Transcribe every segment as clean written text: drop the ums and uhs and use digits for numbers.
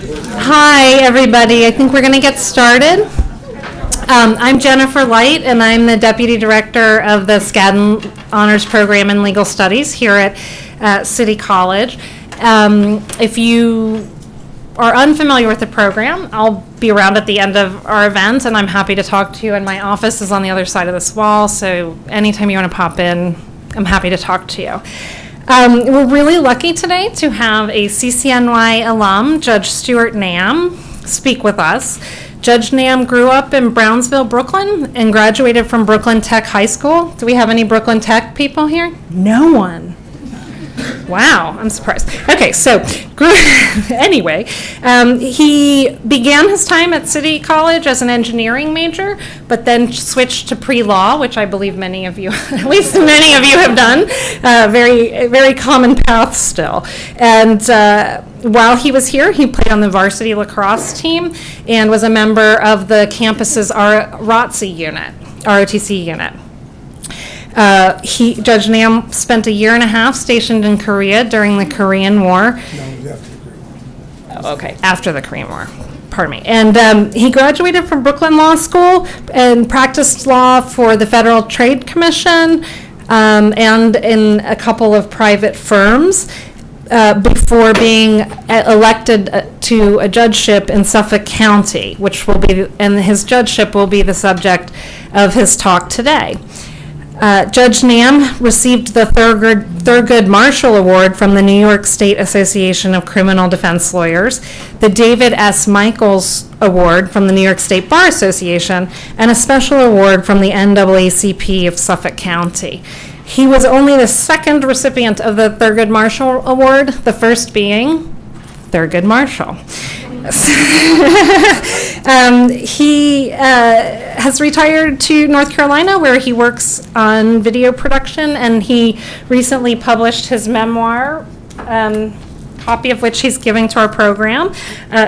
Hi, everybody. I think we're going to get started. I'm Jennifer Light, and I'm the Deputy Director of the Skadden Honors Program in Legal Studies here at City College. If you are unfamiliar with the program, I'll be around at the end of our event, and I'm happy to talk to you, and my office is on the other side of this wall, so anytime you want to pop in, I'm happy to talk to you. We're really lucky today to have a CCNY alum, Judge Stuart Nam, speak with us. Judge Nam grew up in Brownsville, Brooklyn, and graduated from Brooklyn Tech High School. Do we have any Brooklyn Tech people here? No one. Wow, I'm surprised. Okay, so anyway, he began his time at City College as an engineering major, but then switched to pre-law, which I believe many of you, at least many of you have done. Very common path still. And while he was here, he played on the varsity lacrosse team and was a member of the campus's ROTC unit, ROTC unit. Judge Nam spent a year and a half stationed in Korea during the Korean War. No, it was after the Korean War. Oh, okay, after the Korean War. Pardon me. And he graduated from Brooklyn Law School and practiced law for the Federal Trade Commission and in a couple of private firms before being elected to a judgeship in Suffolk County, which will be, and his judgeship will be the subject of his talk today. Judge Nam received the Thurgood Marshall Award from the New York State Association of Criminal Defense Lawyers, the David S. Michaels Award from the New York State Bar Association, and a special award from the NAACP of Suffolk County. He was only the second recipient of the Thurgood Marshall Award, the first being Thurgood Marshall. He has retired to North Carolina, where he works on video production, and he recently published his memoir, copy of which he's giving to our program,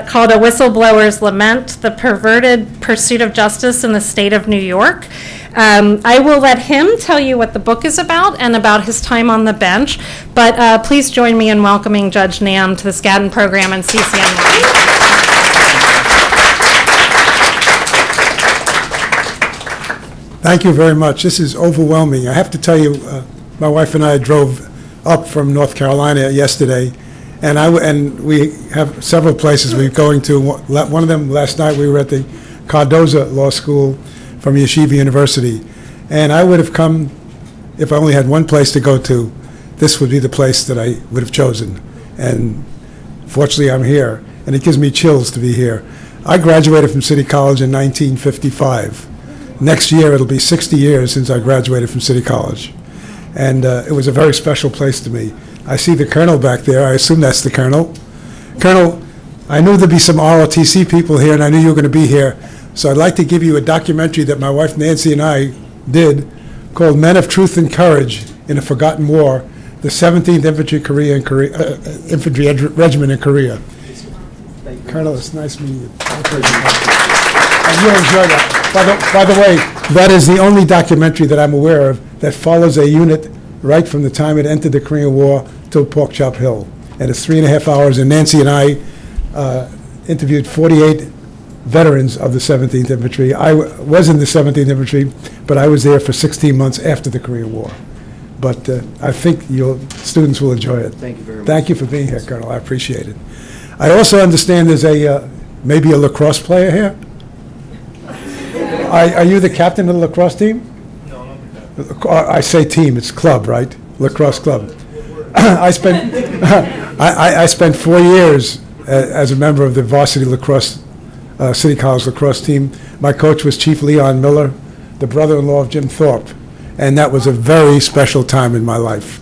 called A Whistleblower's Lament, The Perverted Pursuit of Justice in the State of New York. I will let him tell you what the book is about and about his time on the bench, but please join me in welcoming Judge Nam to the Skadden program and CCNY. Thank you very much. This is overwhelming. I have to tell you, my wife and I drove up from North Carolina yesterday, and we have several places we're going to. One of them, last night, we were at the Cardozo Law School from Yeshiva University, and I would have come, if I only had one place to go to, this would be the place that I would have chosen. And fortunately, I'm here, and it gives me chills to be here. I graduated from City College in 1955. Next year, it'll be 60 years since I graduated from City College. And it was a very special place to me. I see the Colonel back there. I assume that's the Colonel. Colonel, I knew there'd be some ROTC people here, and I knew you were going to be here. So I'd like to give you a documentary that my wife Nancy and I did called Men of Truth and Courage in a Forgotten War, the 17th Infantry Regiment in Korea. Colonel, it's nice meeting you. And you'll enjoy that. By the way, that is the only documentary that I'm aware of that follows a unit right from the time it entered the Korean War till Pork Chop Hill. And it's 3.5 hours, and Nancy and I interviewed 48 veterans of the 17th Infantry. I was in the 17th Infantry, but I was there for 16 months after the Korean War. But I think your students will enjoy it. Thank you very much. Thank you for being here, Colonel. I appreciate it. I also understand there's maybe a lacrosse player here. Are you the captain of the lacrosse team? No, I'm not the captain. I say team, it's club, right? Lacrosse club. I spent 4 years as a member of the varsity lacrosse, City College lacrosse team. My coach was Chief Leon Miller, the brother-in-law of Jim Thorpe, and that was a very special time in my life.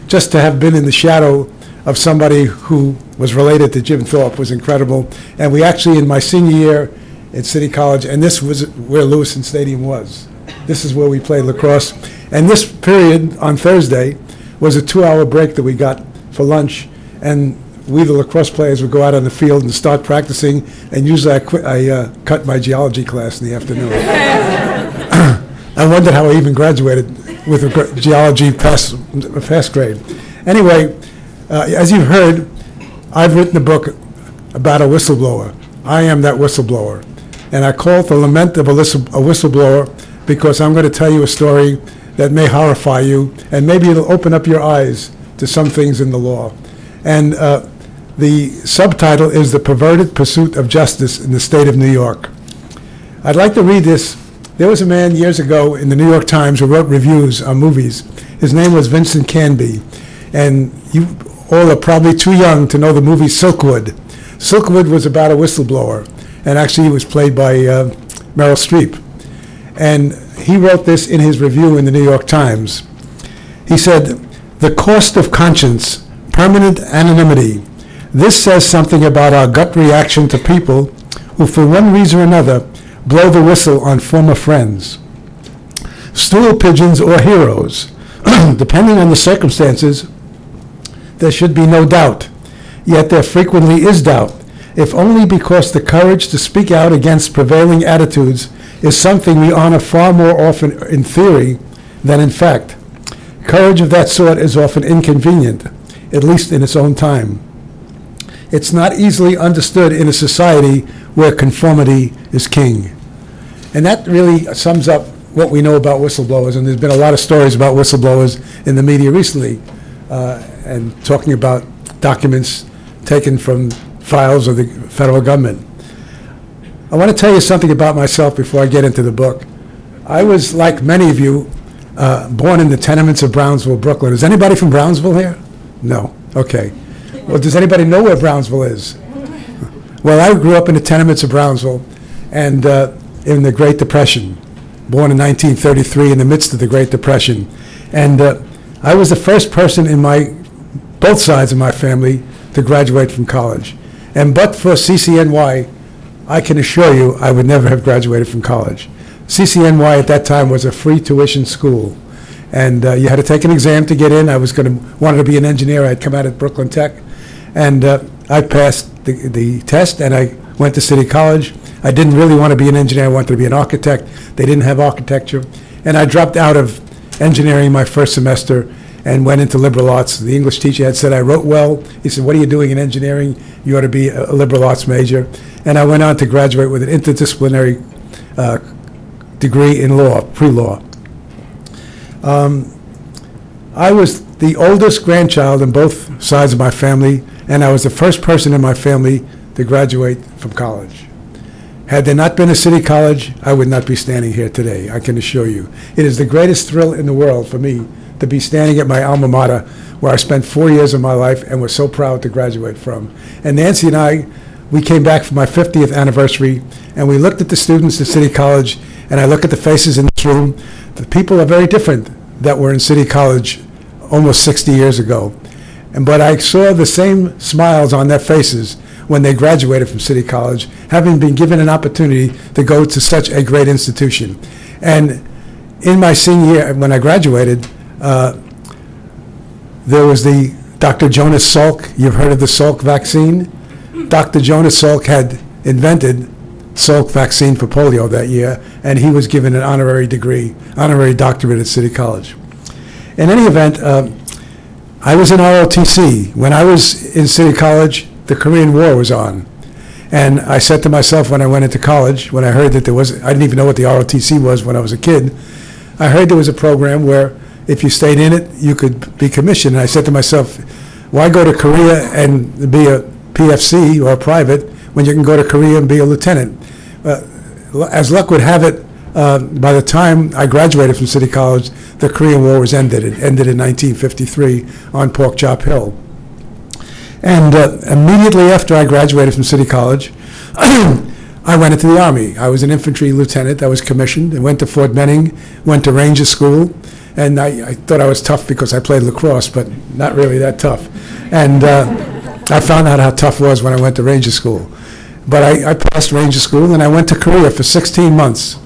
Just to have been in the shadow of somebody who was related to Jim Thorpe was incredible. And we actually, in my senior year at City College, and this was where Lewiston Stadium was. This is where we played lacrosse. And this period on Thursday was a 2-hour break that we got for lunch, and we, the lacrosse players, would go out on the field and start practicing, and usually I cut my geology class in the afternoon. I wondered how I even graduated with a geology pass grade. Anyway, as you've heard, I've written a book about a whistleblower. I am that whistleblower. And I call it the Lament of a whistleblower because I'm going to tell you a story that may horrify you, and maybe it'll open up your eyes to some things in the law. And the subtitle is The Perverted Pursuit of Justice in the State of New York. I'd like to read this. There was a man years ago in the New York Times who wrote reviews on movies. His name was Vincent Canby. And you all are probably too young to know the movie Silkwood. Silkwood was about a whistleblower, and actually he was played by Meryl Streep. And he wrote this in his review in the New York Times. He said, "The cost of conscience, permanent anonymity. This says something about our gut reaction to people who, for one reason or another, blow the whistle on former friends. Stool pigeons or heroes, depending on the circumstances, there should be no doubt. Yet there frequently is doubt, if only because the courage to speak out against prevailing attitudes is something we honor far more often in theory than in fact. Courage of that sort is often inconvenient, at least in its own time. It's not easily understood in a society where conformity is king." And that really sums up what we know about whistleblowers, and there's been a lot of stories about whistleblowers in the media recently, and talking about documents taken from files of the federal government. I want to tell you something about myself before I get into the book. I was, like many of you, born in the tenements of Brownsville, Brooklyn. Is anybody from Brownsville here? No. Okay. Well, does anybody know where Brownsville is? Well, I grew up in the tenements of Brownsville, and in the Great Depression, born in 1933 in the midst of the Great Depression. And I was the first person in both sides of my family to graduate from college. And but for CCNY, I can assure you I would never have graduated from college. CCNY at that time was a free tuition school. And you had to take an exam to get in. I wanted to be an engineer. I'd come out at Brooklyn Tech. And I passed the test, and I went to City College. I didn't really want to be an engineer. I wanted to be an architect. They didn't have architecture. And I dropped out of engineering my first semester and went into liberal arts. The English teacher had said I wrote well. He said, "What are you doing in engineering? You ought to be a liberal arts major." And I went on to graduate with an interdisciplinary degree in law, pre-law. I was the oldest grandchild on both sides of my family, and I was the first person in my family to graduate from college. Had there not been a city college, I would not be standing here today, I can assure you. It is the greatest thrill in the world for me to be standing at my alma mater, where I spent 4 years of my life and was so proud to graduate from. And Nancy and I, we came back for my 50th anniversary, and we looked at the students at City College, and I look at the faces in this room. The people are very different that were in City College almost 60 years ago. But I saw the same smiles on their faces when they graduated from City College, having been given an opportunity to go to such a great institution. And in my senior year, when I graduated, there was the Dr. Jonas Salk. You've heard of the Salk vaccine? Dr. Jonas Salk had invented Salk vaccine for polio that year, and he was given an honorary degree, honorary doctorate at City College. In any event, I was in ROTC. When I was in City College, the Korean War was on. And I said to myself when I went into college, when I heard that there was, I didn't even know what the ROTC was when I was a kid, I heard there was a program where if you stayed in it, you could be commissioned. And I said to myself, why go to Korea and be a PFC or a private when you can go to Korea and be a lieutenant? As luck would have it, by the time I graduated from City College, the Korean War was ended. It ended in 1953 on Pork Chop Hill. And immediately after I graduated from City College, I went into the Army. I was an infantry lieutenant. I was commissioned and went to Fort Benning, went to Ranger School. And I thought I was tough because I played lacrosse, but not really that tough. And I found out how tough it was when I went to Ranger School. But I passed Ranger School, and I went to Korea for 16 months.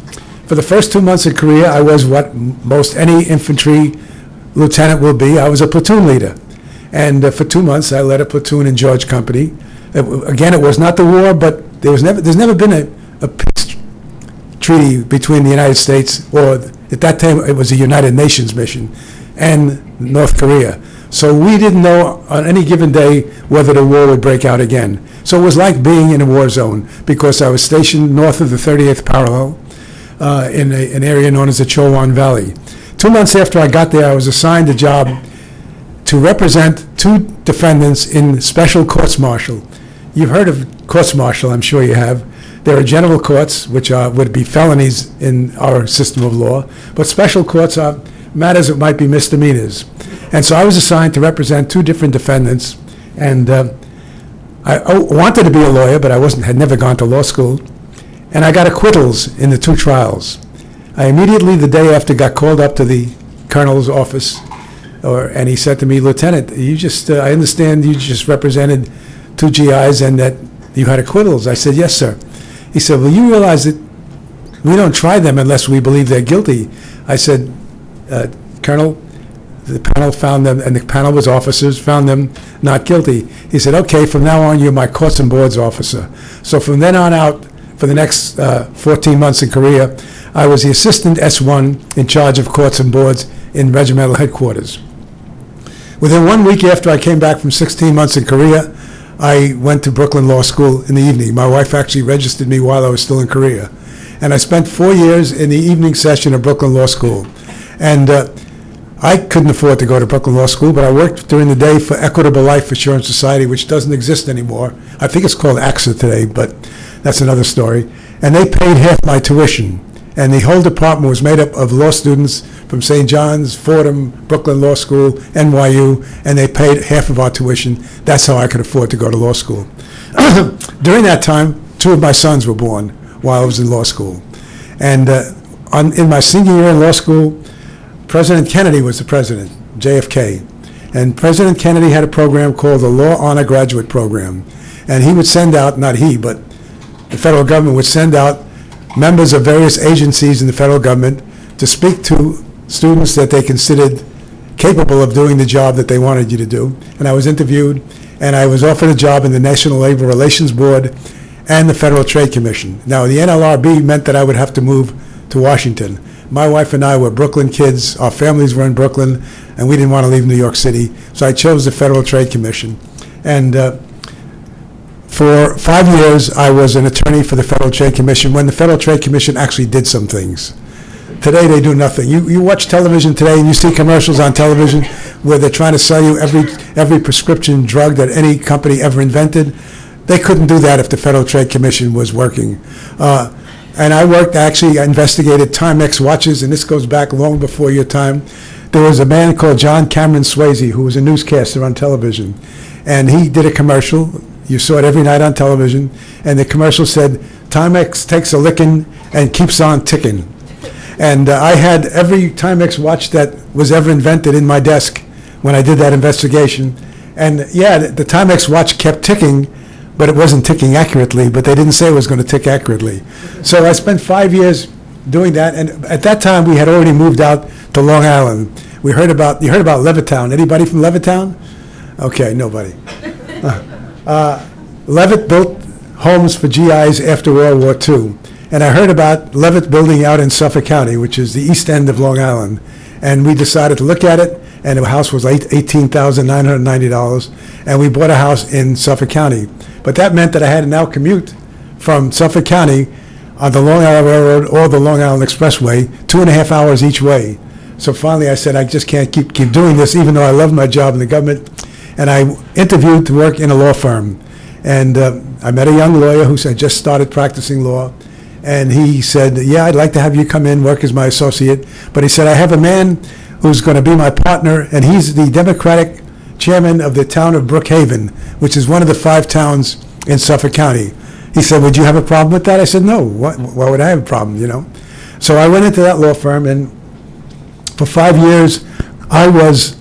For the first 2 months in Korea, I was what most any infantry lieutenant will be. I was a platoon leader. And for 2 months, I led a platoon in George Company. Again, it was not the war, but there's never been a peace treaty between the United States, or at that time, it was a United Nations mission, and North Korea. So we didn't know on any given day whether the war would break out again. So it was like being in a war zone, because I was stationed north of the 38th parallel in an area known as the Chowan Valley. 2 months after I got there, I was assigned a job to represent 2 defendants in special courts-martial. You've heard of courts-martial, I'm sure you have. There are general courts, which would be felonies in our system of law, but special courts are matters that might be misdemeanors. And so I was assigned to represent 2 different defendants, and I wanted to be a lawyer, but I had never gone to law school, and I got acquittals in the 2 trials. I immediately, the day after, got called up to the colonel's office, and he said to me, "Lieutenant, I understand you just represented 2 GIs and that you had acquittals." I said, "Yes, sir." He said, "Well, you realize that we don't try them unless we believe they're guilty." I said, "Colonel, the panel found them," and the panel was officers, found them not guilty. He said, "Okay, from now on, you're my courts and boards officer." So from then on out, for the next 14 months in Korea, I was the assistant S1 in charge of courts and boards in regimental headquarters. Within 1 week after I came back from 16 months in Korea, I went to Brooklyn Law School in the evening. My wife actually registered me while I was still in Korea. And I spent 4 years in the evening session of Brooklyn Law School. And I couldn't afford to go to Brooklyn Law School, but I worked during the day for Equitable Life Assurance Society, which doesn't exist anymore. I think it's called AXA today, but that's another story. And they paid half my tuition. And the whole department was made up of law students from St. John's, Fordham, Brooklyn Law School, NYU, and they paid half of our tuition. That's how I could afford to go to law school. During that time, 2 of my sons were born while I was in law school. And in my senior year in law school, President Kennedy was the president, JFK. And President Kennedy had a program called the Law Honor Graduate Program. And he would send out, not he, but the federal government would send out members of various agencies in the federal government to speak to students that they considered capable of doing the job that they wanted you to do. And I was interviewed, and I was offered a job in the National Labor Relations Board and the Federal Trade Commission. Now, the NLRB meant that I would have to move to Washington. My wife and I were Brooklyn kids. Our families were in Brooklyn, and we didn't want to leave New York City. So I chose the Federal Trade Commission. And for 5 years, I was an attorney for the Federal Trade Commission when the Federal Trade Commission actually did some things. Today, they do nothing. You watch television today, and you see commercials on television where they're trying to sell you every prescription drug that any company ever invented. They couldn't do that if the Federal Trade Commission was working. And I investigated Timex watches, and this goes back long before your time. There was a man called John Cameron Swayze who was a newscaster on television, and he did a commercial. You saw it every night on television, and the commercial said, "Timex takes a licking and keeps on ticking." And I had every Timex watch that was ever invented in my desk when I did that investigation. And yeah, the Timex watch kept ticking, but it wasn't ticking accurately, but they didn't say it was going to tick accurately. So I spent 5 years doing that, and at that time we had already moved out to Long Island. You heard about Levittown. Anybody from Levittown? Okay, nobody. Levitt built homes for GIs after World War II. And I heard about Levitt building out in Suffolk County, which is the east end of Long Island. And we decided to look at it, and the house was $18,990, and we bought a house in Suffolk County. But that meant that I had to now commute from Suffolk County on the Long Island Railroad or the Long Island Expressway, 2.5 hours each way. So finally I said, I just can't keep doing this, even though I love my job in the government. And I interviewed to work in a law firm. And I met a young lawyer who had just started practicing law. And he said, "Yeah, I'd like to have you come in, work as my associate." But he said, "I have a man who's going to be my partner, and he's the Democratic chairman of the town of Brookhaven, which is one of the 5 towns in Suffolk County." He said, "Would you have a problem with that?" I said, "No, why would I have a problem, you know?" So I went into that law firm, and for 5 years, I was,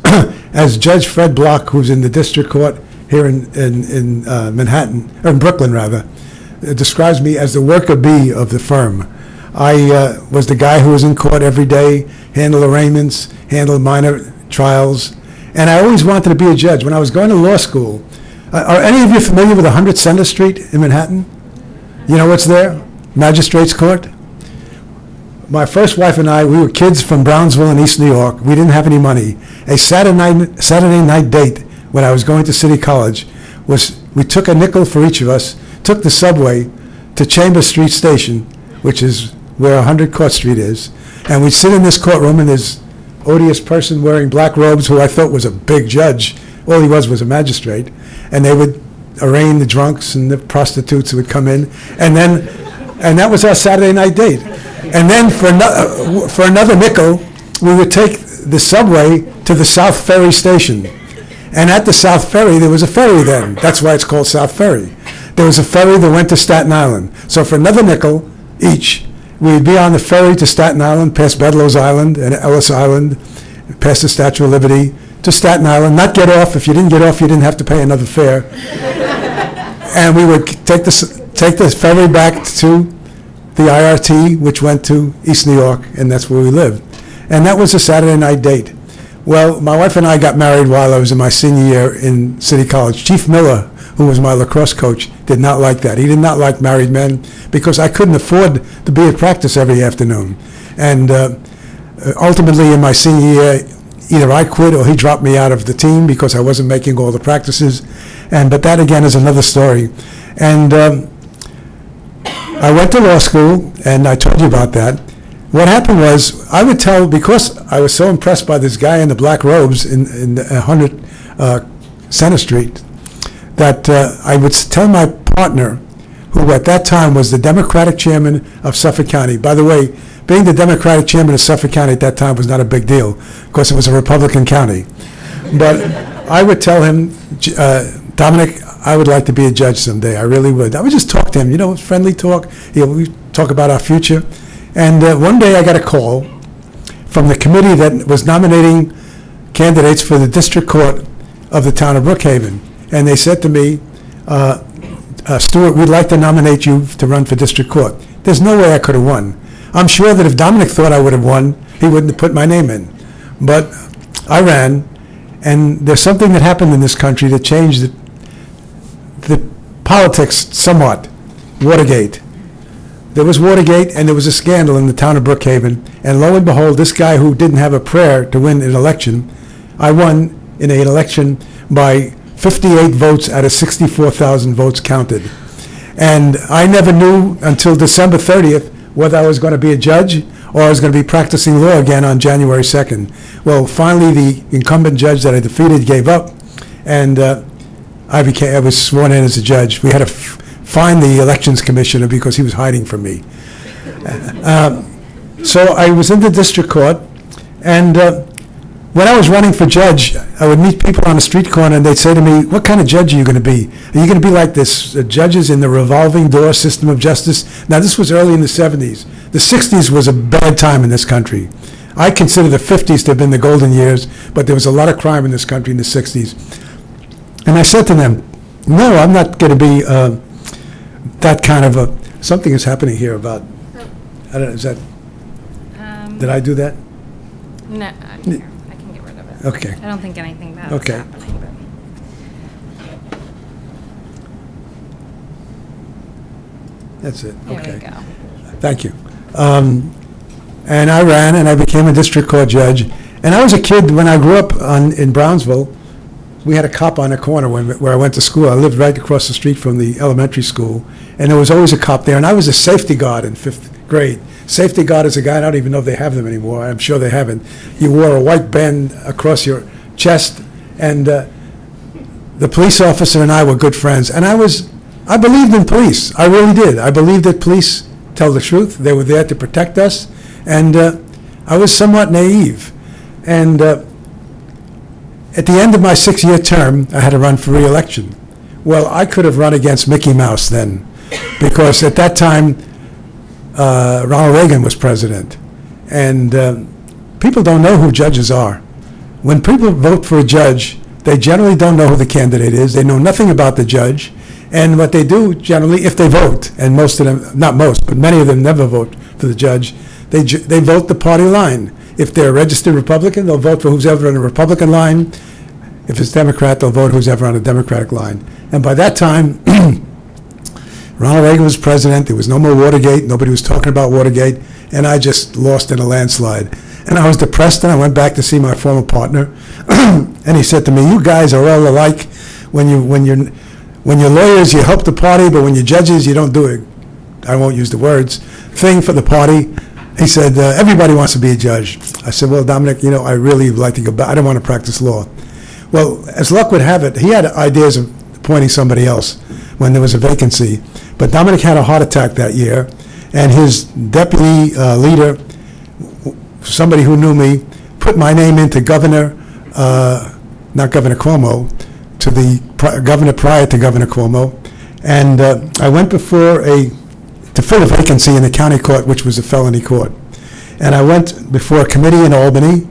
as Judge Fred Block, who's in the district court here in Manhattan, or in Brooklyn, rather, describes me as the worker bee of the firm. I was the guy who was in court every day, handled arraignments, handled minor trials, and I always wanted to be a judge. When I was going to law school, are any of you familiar with 100 Center Street in Manhattan? You know what's there? Magistrates Court? my first wife and I, we were kids from Brownsville in East New York. We didn't have any money. A Saturday night date when I was going to City College was we took a nickel for each of us, took the subway to Chambers Street Station, which is where 100 Court Street is, and we'd sit in this courtroom, and this odious person wearing black robes, who I thought was a big judge, all he was a magistrate, and they would arraign the drunks and the prostitutes who would come in, and that was our Saturday night date. And then for another nickel, we would take the subway to the South Ferry station. And at the South Ferry, there was a ferry then. That's why it's called South Ferry. There was a ferry that went to Staten Island. So for another nickel each, we'd be on the ferry to Staten Island, past Bedloe's Island and Ellis Island, past the Statue of Liberty, to Staten Island, not get off. If you didn't get off, you didn't have to pay another fare. And we would take the ferry back to the IRT, which went to East New York, and that's where we lived. And that was a Saturday night date. Well, my wife and I got married while I was in my senior year in City College. Chief Miller, who was my lacrosse coach, did not like that. He did not like married men because I couldn't afford to be at practice every afternoon. And ultimately, in my senior year, either I quit or he dropped me out of the team because I wasn't making all the practices. But that, again, is another story. And I went to law school, and I told you about that. What happened was, I would tell, because I was so impressed by this guy in the black robes in 100 Center Street, that I would tell my partner, who at that time was the Democratic chairman of Suffolk County. By the way, being the Democratic chairman of Suffolk County at that time was not a big deal, because it was a Republican county. But I would tell him, Dominic, I would like to be a judge someday. I really would. I would just talk to him, friendly talk. We talk about our future. And one day I got a call from the committee that was nominating candidates for the district court of the town of Brookhaven. And they said to me, Stuart, we'd like to nominate you to run for district court. There's no way I could have won. I'm sure that if Dominic thought I would have won, he wouldn't have put my name in. But I ran, and there's something that happened in this country that changed the politics somewhat. Watergate. There was Watergate, and there was a scandal in the town of Brookhaven, and lo and behold, this guy who didn't have a prayer to win an election, I won in an election by 58 votes out of 64,000 votes counted. And I never knew until December 30th whether I was going to be a judge or I was going to be practicing law again on January 2nd. Well, finally, the incumbent judge that I defeated gave up, and I was sworn in as a judge. We had to find the elections commissioner because he was hiding from me. So I was in the district court, and when I was running for judge, I would meet people on the street corner, and they'd say to me, what kind of judge are you going to be? Are you going to be like this, judges in the revolving door system of justice? Now, this was early in the 70s. The 60s was a bad time in this country. I consider the 50s to have been the golden years, but there was a lot of crime in this country in the 60s. And I said to them, no, I'm not going to be that kind of a, something is happening here about, I don't know, is that, did I do that? No, I can get rid of it. Okay. I don't think anything bad is happening. But. That's it. There Okay. we go. Thank you. And I ran, and I became a district court judge. And I was a kid when I grew up in Brownsville. We had a cop on the corner where I went to school. I lived right across the street from the elementary school, and there was always a cop there. And I was a safety guard in 5th grade. Safety guard is a guy, I don't even know if they have them anymore. I'm sure they haven't. You wore a white band across your chest, and the police officer and I were good friends. And I believed in police. I really did. I believed that police tell the truth. They were there to protect us. And I was somewhat naive. And at the end of my 6-year term, I had to run for re-election. Well, I could have run against Mickey Mouse then, because at that time, Ronald Reagan was president. And people don't know who judges are. When people vote for a judge, they generally don't know who the candidate is. They know nothing about the judge. And what they do generally, if they vote, and most of them, not most, but many of them never vote for the judge, they vote the party line. If they're a registered Republican, they'll vote for who's ever on the Republican line. If it's Democrat, they'll vote who's ever on the Democratic line. And by that time, Ronald Reagan was president. There was no more Watergate. Nobody was talking about Watergate. And I just lost in a landslide. And I was depressed, and I went back to see my former partner. And he said to me, "You guys are all alike. When you're lawyers, you help the party, but when you're judges, you don't do it." I won't use the words, thing for the party. He said, "Everybody wants to be a judge." I said, "Well, Dominic, I really like to go back. I don't want to practice law." Well, as luck would have it, he had ideas of appointing somebody else when there was a vacancy. But Dominic had a heart attack that year, and his deputy leader, somebody who knew me, put my name into Governor, not Governor Cuomo, to the governor prior to Governor Cuomo. And I went to fill a vacancy in the county court, which was a felony court. And I went before a committee in Albany,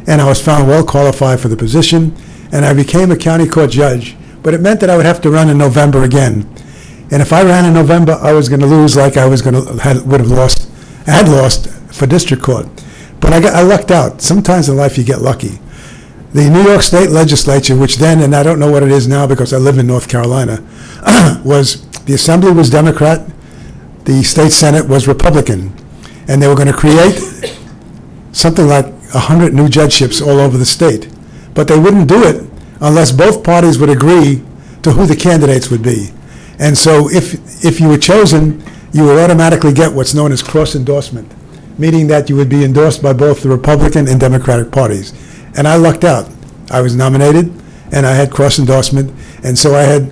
and I was found well qualified for the position, and I became a county court judge. But it meant that I would have to run in November again. And if I ran in November, I was going to lose like I had lost for district court. But I lucked out. Sometimes in life you get lucky. The New York State Legislature, which then, and I don't know what it is now because I live in North Carolina, the Assembly was Democrat, the State Senate was Republican, and they were going to create something like 100 new judgeships all over the state. But they wouldn't do it unless both parties would agree to who the candidates would be. And so if you were chosen, you would automatically get what's known as cross-endorsement, meaning that you would be endorsed by both the Republican and Democratic parties. And I lucked out. I was nominated, and I had cross-endorsement, and so I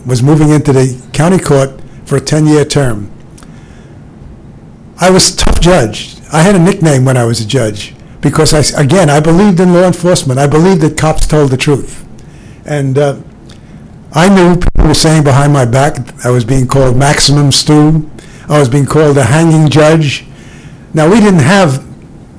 was moving into the county court for a 10-year term. I was a tough judge. I had a nickname when I was a judge because, I believed in law enforcement. I believed that cops told the truth. And I knew people were saying behind my back I was being called maximum stew. I was being called a hanging judge. Now, we didn't have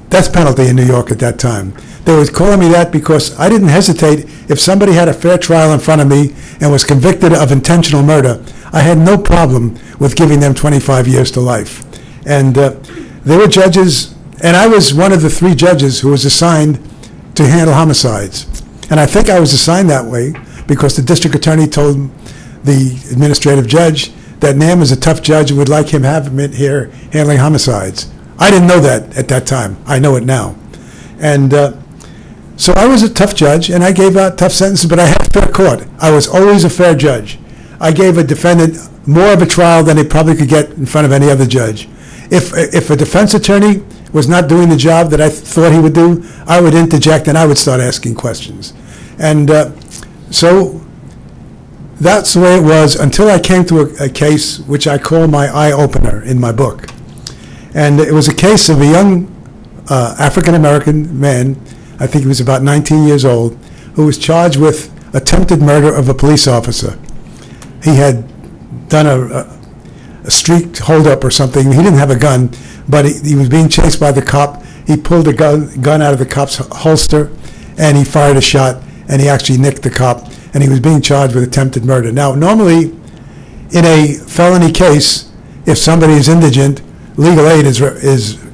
death penalty in New York at that time. They were calling me that because I didn't hesitate. If somebody had a fair trial in front of me and was convicted of intentional murder, I had no problem with giving them 25 years to life. And there were judges, and I was one of the 3 judges who was assigned to handle homicides. And I think I was assigned that way because the district attorney told the administrative judge that Nam was a tough judge and would like him have him here handling homicides. I didn't know that at that time. I know it now. And so I was a tough judge, and I gave out tough sentences, but I had fair court. I was always a fair judge. I gave a defendant more of a trial than he probably could get in front of any other judge. If a defense attorney was not doing the job that I thought he would do, I would interject and I would start asking questions. And so that's the way it was until I came to a case which I call my eye-opener in my book. And it was a case of a young African-American man, I think he was about 19 years old, who was charged with attempted murder of a police officer. He had done a street holdup or something. He didn't have a gun, but he was being chased by the cop. He pulled a gun out of the cop's holster, and he fired a shot, and he actually nicked the cop, and he was being charged with attempted murder. Now, normally, in a felony case, if somebody is indigent, legal aid is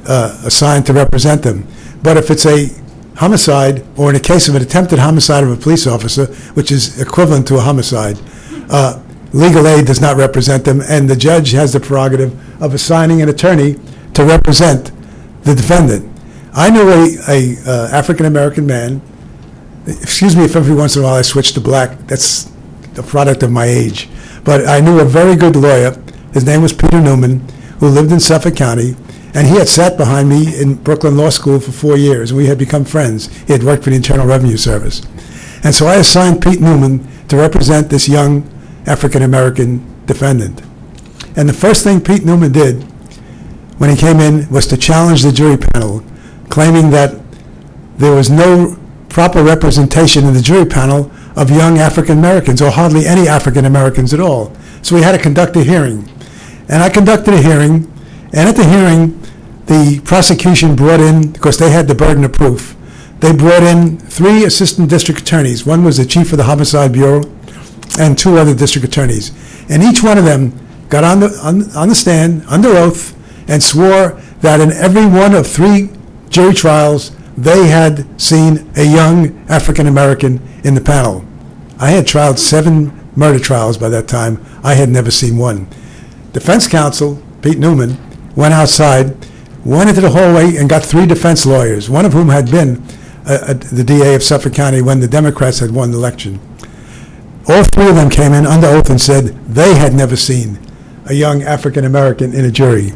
assigned to represent them. But if it's a homicide, or in a case of an attempted homicide of a police officer, which is equivalent to a homicide, legal aid does not represent them, and the judge has the prerogative of assigning an attorney to represent the defendant. I knew a African-American man, excuse me if every once in a while I switch to black, that's the product of my age, but I knew a very good lawyer. His name was Peter Newman, who lived in Suffolk County, and he had sat behind me in Brooklyn Law School for 4 years, and we had become friends. He had worked for the Internal Revenue Service. And so I assigned Pete Newman to represent this young African-American defendant. And the first thing Pete Newman did when he came in was to challenge the jury panel, claiming that there was no proper representation in the jury panel of young African-Americans, or hardly any African-Americans at all. So we had to conduct a hearing. And I conducted a hearing, and at the hearing, the prosecution brought in, because they had the burden of proof, they brought in 3 assistant district attorneys. One was the chief of the Homicide Bureau, and 2 other district attorneys. And each one of them got on the stand, under oath, and swore that in every one of 3 jury trials, they had seen a young African-American in the panel. I had tried 7 murder trials by that time. I had never seen one. Defense counsel, Pete Newman, went outside, went into the hallway and got 3 defense lawyers, one of whom had been the DA of Suffolk County when the Democrats had won the election. All 3 of them came in under oath and said they had never seen a young African American in a jury.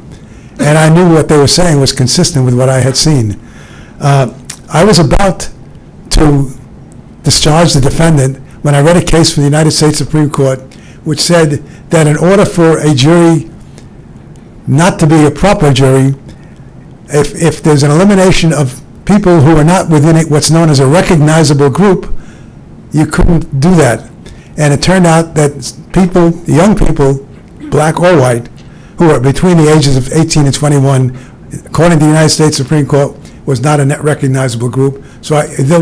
And I knew what they were saying was consistent with what I had seen. I was about to discharge the defendant when I read a case from the United States Supreme Court which said that in order for a jury not to be a proper jury, if there's an elimination of people who are not within what's known as a recognizable group, you couldn't do that. And it turned out that people, young people, black or white, who are between the ages of 18 and 21, according to the United States Supreme Court, was not a net recognizable group. So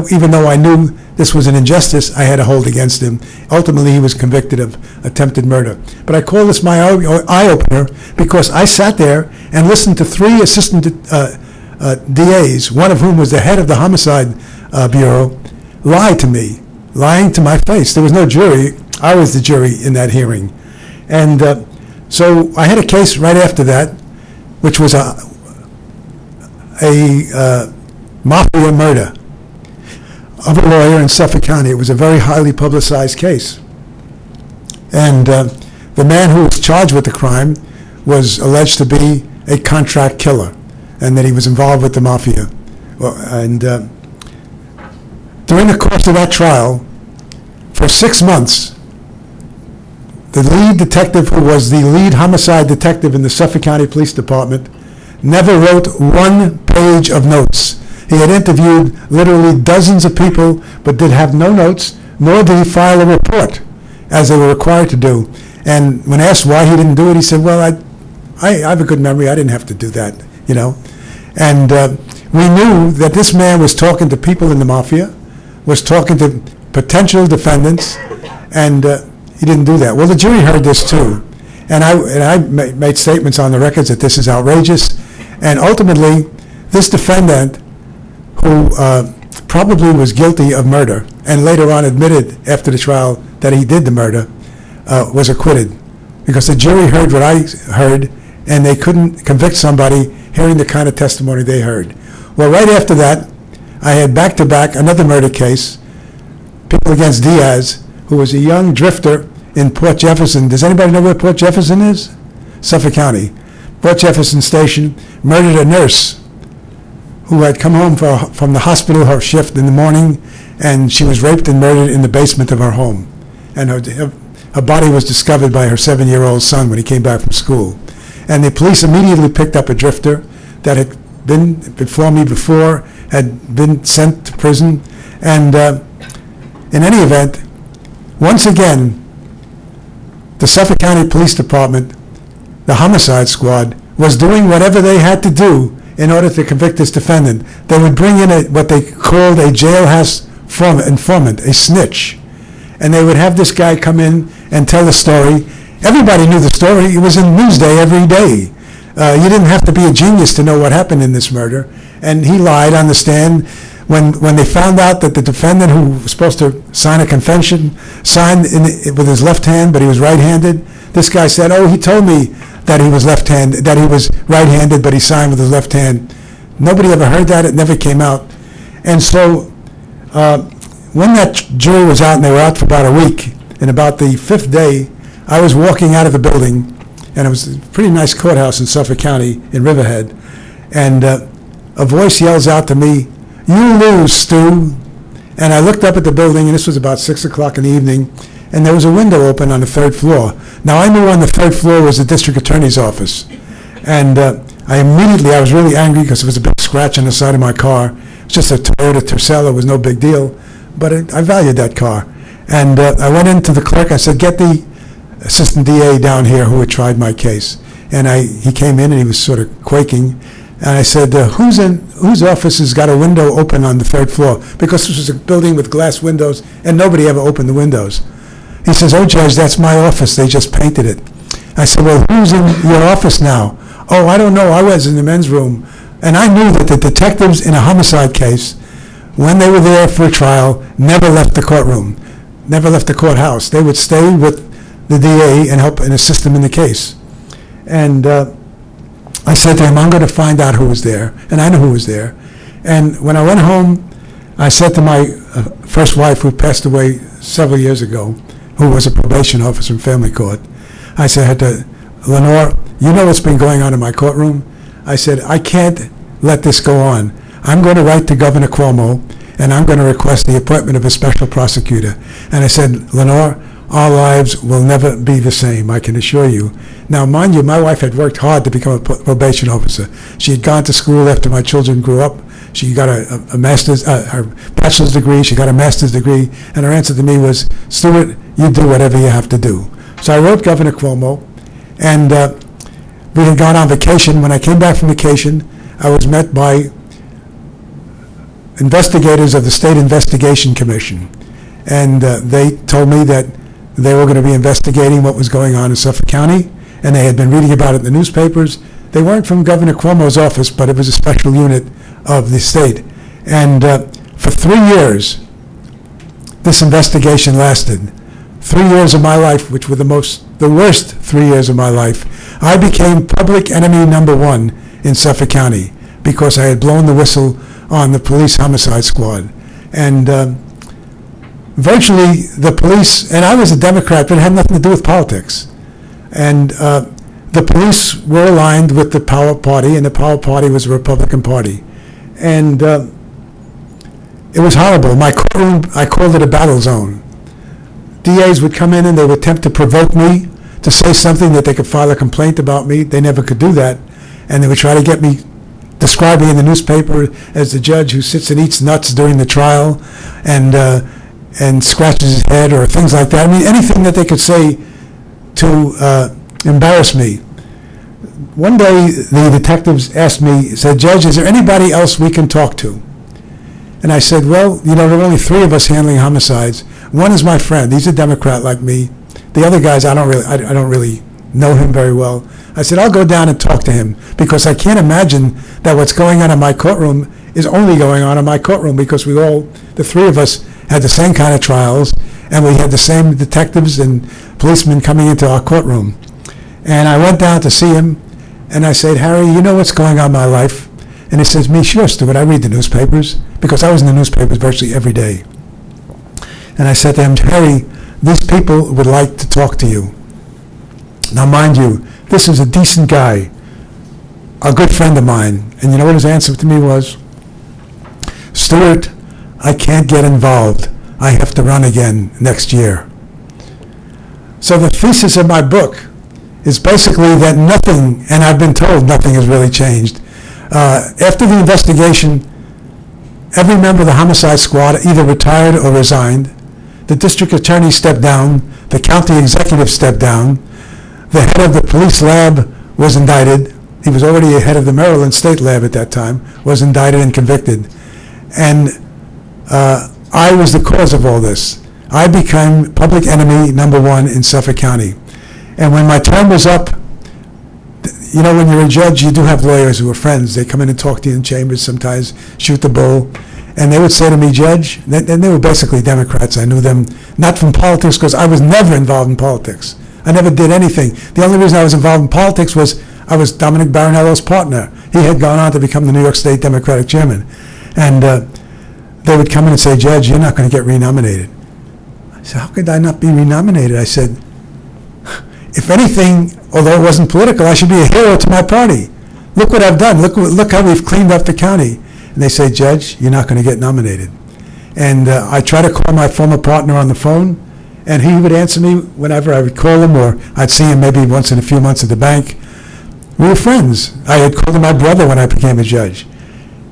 even though I knew this was an injustice, I had to hold against him. Ultimately, he was convicted of attempted murder. But I call this my eye-opener because I sat there and listened to 3 assistant DAs, one of whom was the head of the Homicide Bureau, lie to me, lying to my face. There was no jury. I was the jury in that hearing. And so I had a case right after that, which was a mafia murder of a lawyer in Suffolk County. It was a very highly publicized case. And the man who was charged with the crime was alleged to be a contract killer and that he was involved with the mafia. And during the course of that trial, for 6 months, the lead detective, who was the lead homicide detective in the Suffolk County Police Department, never wrote 1 page of notes. He had interviewed literally dozens of people, but did have no notes, nor did he file a report, as they were required to do. And when asked why he didn't do it, he said, well, I have a good memory. I didn't have to do that, you know. And we knew that this man was talking to people in the mafia, was talking to potential defendants, and he didn't do that. Well, the jury heard this too. And I made statements on the records that this is outrageous. And ultimately, this defendant, who probably was guilty of murder and later on admitted after the trial that he did the murder, was acquitted. Because the jury heard what I heard, and they couldn't convict somebody hearing the kind of testimony they heard. Well, right after that, I had back-to-back another murder case, People Against Diaz, who was a young drifter in Port Jefferson. Does anybody know where Port Jefferson is? Suffolk County. Port Jefferson Station murdered a nurse who had come home from the hospital, her shift in the morning, and she was raped and murdered in the basement of her home. And her body was discovered by her 7-year-old son when he came back from school. And the police immediately picked up a drifter that had been before me before, had been sent to prison. And in any event, once again, the Suffolk County Police Department, the homicide squad, was doing whatever they had to do in order to convict this defendant. They would bring in what they called a jailhouse informant, a snitch. And they would have this guy come in and tell the story. Everybody knew the story. It was in Newsday every day. You didn't have to be a genius to know what happened in this murder. And he lied on the stand. When they found out that the defendant, who was supposed to sign a confession, signed with his left hand, but he was right-handed, this guy said, oh, he told me that he was left-handed, that he was right-handed, but he signed with his left hand. Nobody ever heard that. It never came out. And so when that jury was out, and they were out for about a week, and about the 5th day, I was walking out of the building, and it was a pretty nice courthouse in Suffolk County in Riverhead, and a voice yells out to me, "You lose, Stu." And I looked up at the building, and this was about 6 o'clock in the evening, and there was a window open on the 3rd floor. Now, I knew on the 3rd floor was the district attorney's office. And I was really angry because there was a big scratch on the side of my car. It was just a Toyota Tercel. It was no big deal, but I valued that car. And I went into the clerk. I said, get the assistant DA down here who had tried my case. And he came in, and he was sort of quaking. And I said, whose office has got a window open on the 3rd floor? Because this was a building with glass windows, and nobody ever opened the windows. He says, oh, Judge, that's my office. They just painted it. I said, well, who's in your office now? Oh, I don't know. I was in the men's room. And I knew that the detectives in a homicide case, when they were there for a trial, never left the courtroom. never left the courthouse. They would stay with the DA and help and assist them in the case. And I said to him, I'm going to find out who was there. And I knew who was there. And when I went home, I said to my first wife, who passed away several years ago, who was a probation officer in family court, I said to Lenore, you know what's been going on in my courtroom? I said, I can't let this go on. I'm going to write to Governor Cuomo, and I'm going to request the appointment of a special prosecutor. And I said, Lenore, our lives will never be the same, I can assure you. Now, mind you, my wife had worked hard to become a probation officer. She had gone to school after my children grew up. She got a master's, her bachelor's degree, she got a master's degree, and her answer to me was, Stuart, you do whatever you have to do. So I wrote Governor Cuomo, and we had gone on vacation. When I came back from vacation, I was met by investigators of the State Investigation Commission, and they told me that they were going to be investigating what was going on in Suffolk County, and they had been reading about it in the newspapers. They weren't from Governor Cuomo's office, but it was a special unit of the state. And for 3 years, this investigation lasted. 3 years of my life, which were the worst 3 years of my life. I became public enemy #1 in Suffolk County because I had blown the whistle on the police homicide squad. And virtually the police, and I was a Democrat, but it had nothing to do with politics. And the police were aligned with the Power Party, and the Power Party was the Republican Party. And it was horrible. My courtroom, I called it a battle zone. DAs would come in and they would attempt to provoke me to say something that they could file a complaint about me. They never could do that. And they would try to get me describing in the newspaper as the judge who sits and eats nuts during the trial and scratches his head or things like that. I mean, anything that they could say to embarrass me. One day, the detectives asked me, said, Judge, is there anybody else we can talk to? And I said, well, you know, there are only 3 of us handling homicides. One is my friend. He's a Democrat like me. The other guys, I don't really know him very well. I said, I'll go down and talk to him because I can't imagine that what's going on in my courtroom is only going on in my courtroom because we all, the 3 of us, had the same kind of trials and we had the same detectives and policemen coming into our courtroom. And I went down to see him and I said, Harry, you know what's going on in my life? And he says, me, sure, Stuart, I read the newspapers because I was in the newspapers virtually every day. And I said to him, Harry, these people would like to talk to you. Now, mind you, this is a decent guy, a good friend of mine. And you know what his answer to me was? Stuart, I can't get involved. I have to run again next year. So the thesis of my book is basically that nothing, and I've been told nothing has really changed. After the investigation, every member of the homicide squad either retired or resigned. The district attorney stepped down. The county executive stepped down. The head of the police lab was indicted. He was already a head of the Maryland State Lab at that time, was indicted and convicted. And I was the cause of all this. I became public enemy #1 in Suffolk County. And when my term was up, you know, when you're a judge, you do have lawyers who are friends. They come in and talk to you in chambers sometimes, shoot the bull. And they would say to me, Judge, and they were basically Democrats. I knew them not from politics because I was never involved in politics. I never did anything. The only reason I was involved in politics was I was Dominic Barinello's partner. He had gone on to become the New York State Democratic chairman. And they would come in and say, Judge, you're not going to get renominated. I said, how could I not be renominated? I said, if anything, although it wasn't political, I should be a hero to my party. Look what I've done. Look how we've cleaned up the county. And they say, Judge, you're not going to get nominated. And I try to call my former partner on the phone, and he would answer me whenever I would call him, or I'd see him maybe once in a few months at the bank. We were friends. I had called him my brother when I became a judge.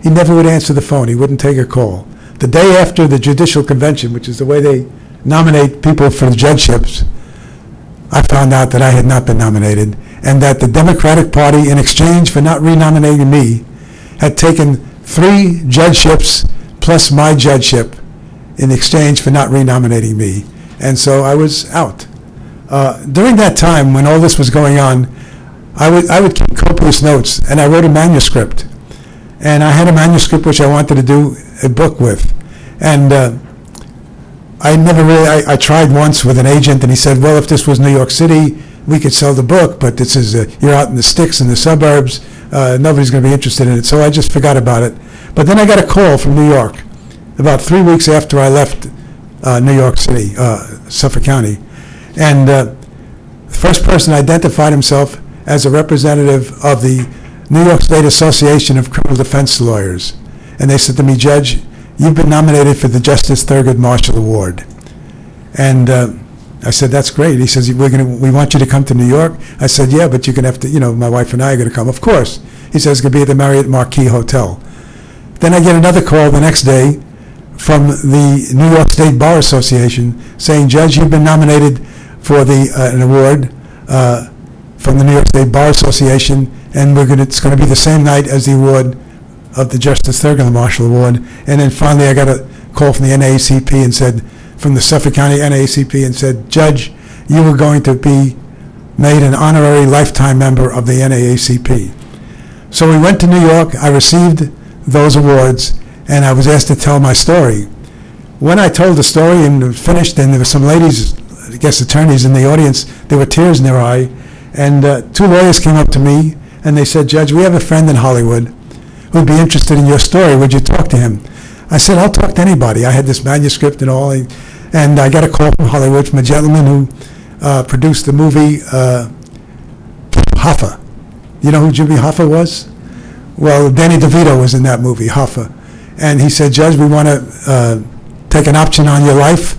He never would answer the phone. He wouldn't take a call. The day after the judicial convention, which is the way they nominate people for the judgeships, I found out that I had not been nominated and that the Democratic Party, in exchange for not renominating me, had taken 3 judgeships plus my judgeship in exchange for not renominating me. And so I was out. During that time, when all this was going on, I would keep copious notes, and I wrote a manuscript. And I had a manuscript which I wanted to do a book with. And I never really, I tried once with an agent, and he said, well, if this was New York City, we could sell the book, but this is, you're out in the sticks, in the suburbs, nobody's going to be interested in it. So I just forgot about it. But then I got a call from New York about 3 weeks after I left New York City, Suffolk County. And the first person identified himself as a representative of the New York State Association of Criminal Defense Lawyers. And they said to me, Judge, you've been nominated for the Justice Thurgood Marshall Award. And I said, that's great. He says, we want you to come to New York. I said, yeah, but you're going to have to, you know, my wife and I are going to come. Of course. He says, it's going to be at the Marriott Marquis Hotel. Then I get another call the next day from the New York State Bar Association saying, Judge, you've been nominated for an award from the New York State Bar Association, and it's going to be the same night as the award of the Justice Thurgood Marshall Award. And then finally I got a call from the NAACP and said, from the Suffolk County NAACP, and said, Judge, you were going to be made an honorary lifetime member of the NAACP. So we went to New York, I received those awards, and I was asked to tell my story. When I told the story and finished, and there were some ladies, I guess attorneys in the audience, there were tears in their eye, and 2 lawyers came up to me, and they said, Judge, we have a friend in Hollywood who'd be interested in your story. Would you talk to him? I said, I'll talk to anybody. I had this manuscript and all, and I got a call from Hollywood from a gentleman who produced the movie Hoffa. You know who Jimmy Hoffa was? Well, Danny DeVito was in that movie, Hoffa. And he said, Judge, we want to take an option on your life.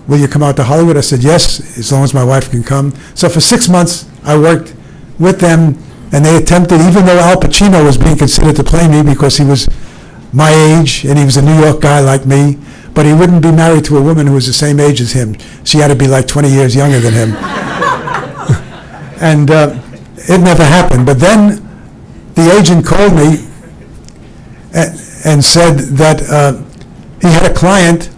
Will you come out to Hollywood? I said, yes, as long as my wife can come. So for 6 months, I worked with them, and they attempted, even though Al Pacino was being considered to play me because he was my age and he was a New York guy like me, but he wouldn't be married to a woman who was the same age as him. She had to be like 20 years younger than him. And it never happened. But then the agent called me and said that he had a client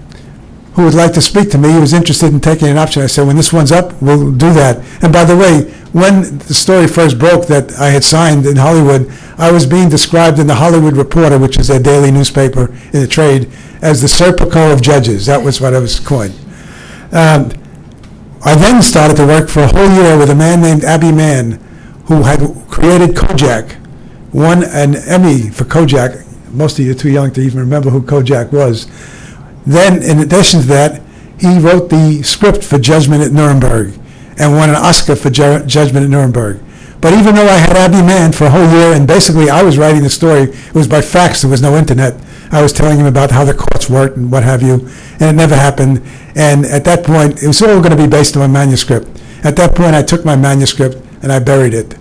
who would like to speak to me. He was interested in taking an option. I said, when this one's up, we'll do that. And by the way, when the story first broke that I had signed in Hollywood, I was being described in the Hollywood Reporter, which is a daily newspaper in the trade, as the Serpico of judges. That was what I was coined. I then started to work for a whole year with a man named Abby Mann, who had created Kojak, won an Emmy for Kojak. Most of you are too young to even remember who Kojak was. Then, in addition to that, he wrote the script for Judgment at Nuremberg and won an Oscar for Judgment at Nuremberg. But even though I had Abby Mann for a whole year, and basically I was writing the story, it was by fax, there was no internet. I was telling him about how the courts worked and what have you, and it never happened. And at that point, it was all going to be based on my manuscript. At that point, I took my manuscript and I buried it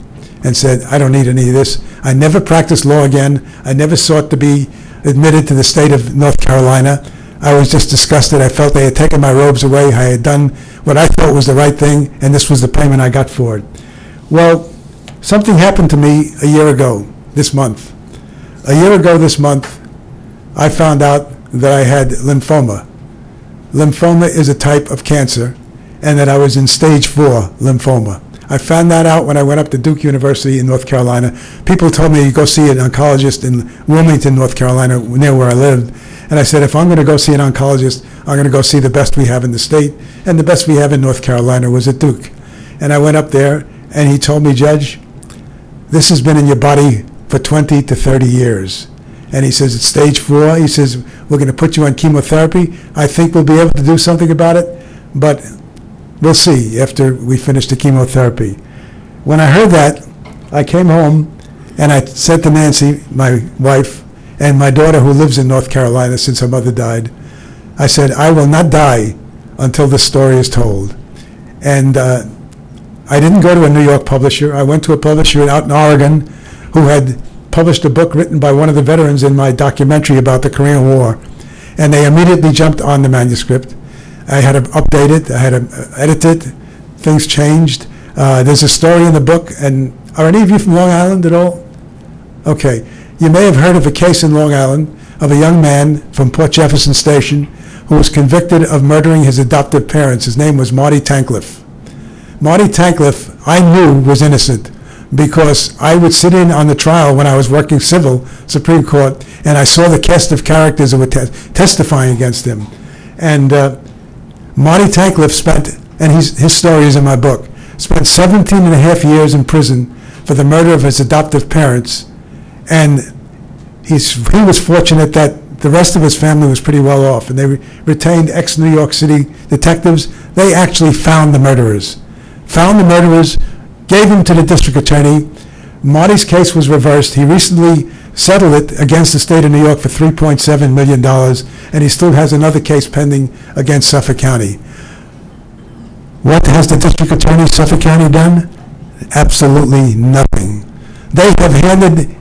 and said, I don't need any of this. I never practiced law again. I never sought to be admitted to the state of North Carolina. I was just disgusted. I felt they had taken my robes away. I had done what I thought was the right thing, and this was the payment I got for it. Well, something happened to me a year ago this month. A year ago this month, I found out that I had lymphoma. Lymphoma is a type of cancer, and that I was in stage 4 lymphoma. I found that out when I went up to Duke University in North Carolina. People told me to go see an oncologist in Wilmington, North Carolina, near where I lived. And I said, if I'm going to go see an oncologist, I'm going to go see the best we have in the state. And the best we have in North Carolina was at Duke. And I went up there, and he told me, Judge, this has been in your body for 20 to 30 years. And he says, it's stage 4. He says, we're going to put you on chemotherapy. I think we'll be able to do something about it, but we'll see after we finish the chemotherapy. When I heard that, I came home, and I said to Nancy, my wife, and my daughter who lives in North Carolina since her mother died, I said, I will not die until this story is told. And I didn't go to a New York publisher. I went to a publisher out in Oregon who had published a book written by one of the veterans in my documentary about the Korean War. And they immediately jumped on the manuscript. I had to update it. I had to edit it. Things changed. There's a story in the book. And are any of you from Long Island at all? Okay. You may have heard of a case in Long Island of a young man from Port Jefferson Station who was convicted of murdering his adoptive parents. His name was Marty Tankleff. Marty Tankleff, I knew was innocent because I would sit in on the trial when I was working civil Supreme Court, and I saw the cast of characters that were testifying against him. And Marty Tankleff spent, and his story is in my book, spent 17 and a half years in prison for the murder of his adoptive parents, and he was fortunate that the rest of his family was pretty well off, and they retained ex-New York City detectives. They actually found the murderers, gave them to the district attorney. Marty's case was reversed. He recently settled it against the state of New York for $3.7 million, and he still has another case pending against Suffolk County. What has the district attorney of Suffolk County done? Absolutely nothing. They have handed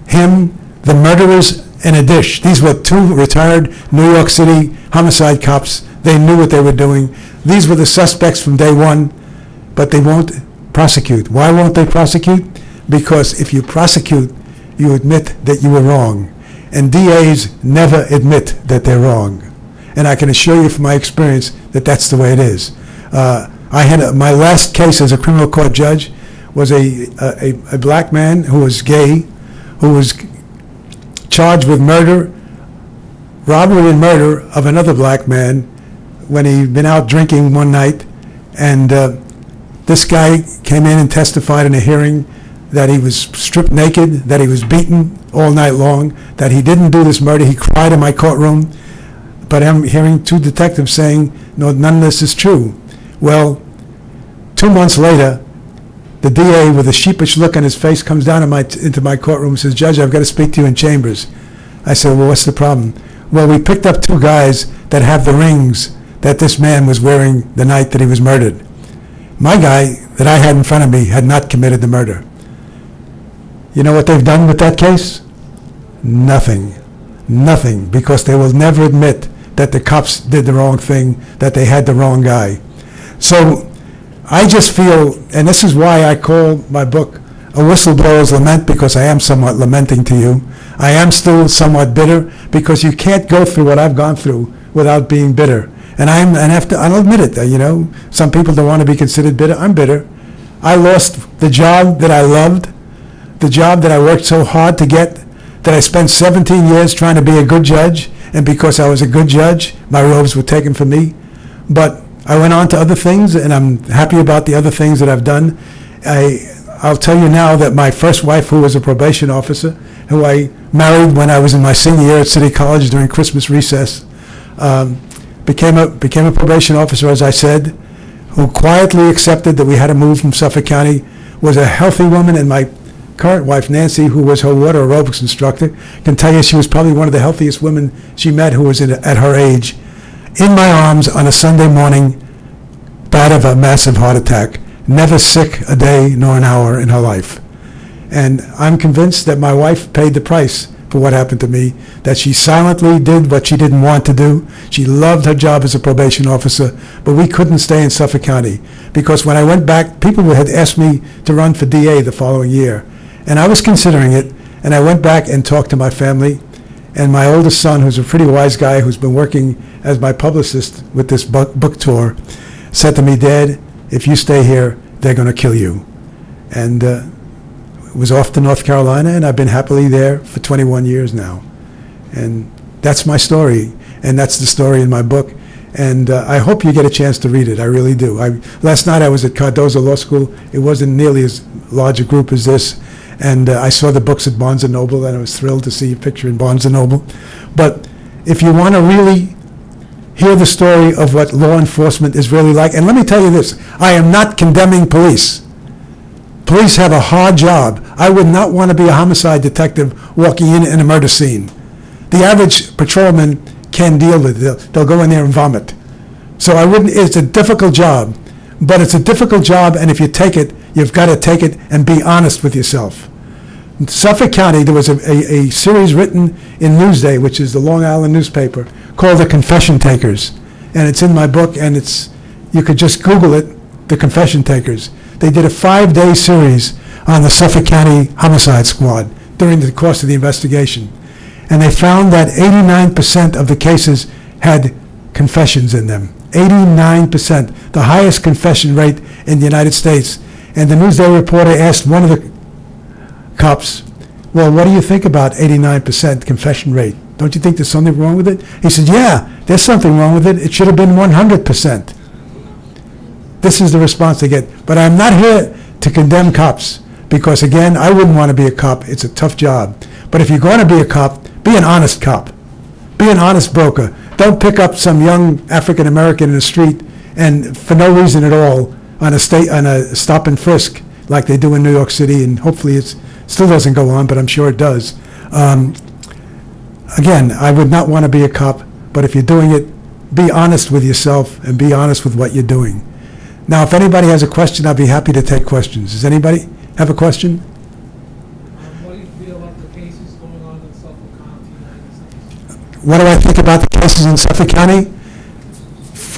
him the murderers in a dish. These were two retired New York City homicide cops. They knew what they were doing. These were the suspects from day one, but they won't prosecute. Why won't they prosecute? Because if you prosecute, you admit that you were wrong. And DAs never admit that they're wrong. And I can assure you from my experience that that's the way it is. I had my last case as a criminal court judge was a black man who was gay, who was charged with murder, robbery and murder of another black man when he'd been out drinking one night. And this guy came in and testified in a hearing that he was stripped naked, that he was beaten all night long, that he didn't do this murder. He cried in my courtroom. But I'm hearing two detectives saying, no, none of this is true. Well, 2 months later, the DA, with a sheepish look on his face, comes down into my courtroom and says, Judge, I've got to speak to you in chambers. I said, well, what's the problem? Well, we picked up two guys that have the rings that this man was wearing the night that he was murdered. My guy that I had in front of me had not committed the murder. You know what they've done with that case? Nothing. Nothing, because they will never admit that the cops did the wrong thing, that they had the wrong guy. So I just feel, and this is why I call my book A Whistleblower's Lament, because I am somewhat lamenting to you. I am still somewhat bitter, because you can't go through what I've gone through without being bitter. And I'll admit it, you know, some people don't want to be considered bitter. I'm bitter. I lost the job that I loved, the job that I worked so hard to get, that I spent 17 years trying to be a good judge, and because I was a good judge, my robes were taken from me. But I went on to other things, and I'm happy about the other things that I've done. I'll tell you now that my first wife, who was a probation officer, who I married when I was in my senior year at City College during Christmas recess, became a probation officer, as I said, who quietly accepted that we had to move from Suffolk County, was a healthy woman, and my current wife, Nancy, who was her water aerobics instructor, can tell you she was probably one of the healthiest women she met who was at her age, in my arms on a Sunday morning, died of a massive heart attack, never sick a day nor an hour in her life. And I'm convinced that my wife paid the price for what happened to me, that she silently did what she didn't want to do. She loved her job as a probation officer, but we couldn't stay in Suffolk County, because when I went back, people had asked me to run for DA the following year. And I was considering it, and I went back and talked to my family, and my oldest son, who's a pretty wise guy, who's been working as my publicist with this book tour, said to me, Dad, if you stay here, they're going to kill you. And was off to North Carolina, and I've been happily there for 21 years now. And that's my story, and that's the story in my book. And I hope you get a chance to read it. I really do. Last night I was at Cardozo Law School. It wasn't nearly as large a group as this. And I saw the books at Barnes & Noble, and I was thrilled to see a picture in Barnes & Noble. But if you want to really hear the story of what law enforcement is really like, and let me tell you this, I am not condemning police. Police have a hard job. I would not want to be a homicide detective walking in a murder scene. The average patrolman can deal with it. They'll go in there and vomit. So it's a difficult job. But it's a difficult job, and if you take it, you've got to take it and be honest with yourself. In Suffolk County, there was a series written in Newsday, which is the Long Island newspaper, called The Confession Takers. And it's in my book, and you could just Google it, The Confession Takers. They did a 5-day series on the Suffolk County Homicide Squad during the course of the investigation. And they found that 89% of the cases had confessions in them. 89%, the highest confession rate in the United States. And the Newsday reporter asked one of the cops, well, what do you think about 89% confession rate? Don't you think there's something wrong with it? He said, yeah, there's something wrong with it. It should have been 100%. This is the response they get. But I'm not here to condemn cops because, again, I wouldn't want to be a cop. It's a tough job. But if you're going to be a cop, be an honest cop. Be an honest broker. Don't pick up some young African-American in the street and for no reason at all on a stop and frisk like they do in New York City, and hopefully it still doesn't go on, but I'm sure it does. Again, I would not want to be a cop, but if you're doing it, be honest with yourself and be honest with what you're doing. Now, if anybody has a question, I'll be happy to take questions. Does anybody have a question? What do you feel about the cases going on in Suffolk County? What do I think about the cases in Suffolk County?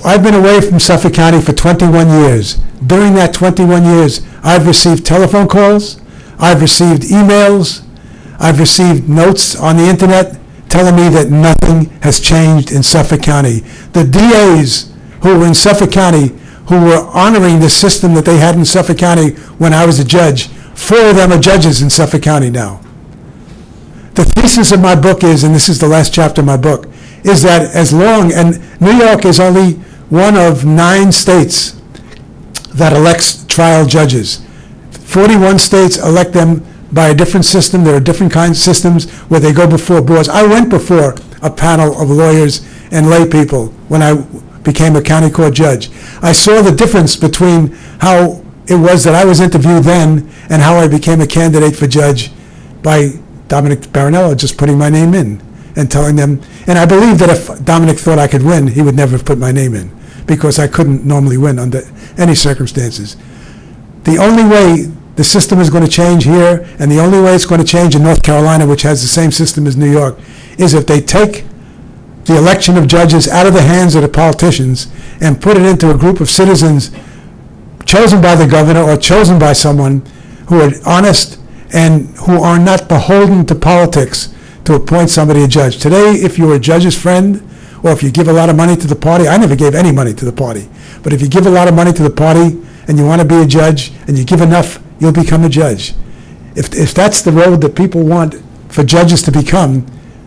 I've been away from Suffolk County for 21 years. During that 21 years, I've received telephone calls, I've received emails, I've received notes on the internet telling me that nothing has changed in Suffolk County. The DAs who were in Suffolk County, who were honoring the system that they had in Suffolk County when I was a judge, 4 of them are judges in Suffolk County now. The thesis of my book is, and this is the last chapter of my book, is that as long, and New York is only one of 9 states that elects trial judges. 41 states elect them by a different system. There are different kinds of systems where they go before boards. I went before a panel of lawyers and lay people when I became a county court judge. I saw the difference between how it was that I was interviewed then and how I became a candidate for judge by Dominic Barinello just putting my name in and telling them. And I believe that if Dominic thought I could win, he would never have put my name in because I couldn't normally win under any circumstances. The only way the system is going to change here, and the only way it's going to change in North Carolina, which has the same system as New York, is if they take the election of judges out of the hands of the politicians and put it into a group of citizens chosen by the governor or chosen by someone who are honest and who are not beholden to politics to appoint somebody a judge. Today, if you're a judge's friend, or if you give a lot of money to the party, I never gave any money to the party, but if you give a lot of money to the party and you want to be a judge and you give enough, you'll become a judge. If that's the road that people want for judges to become,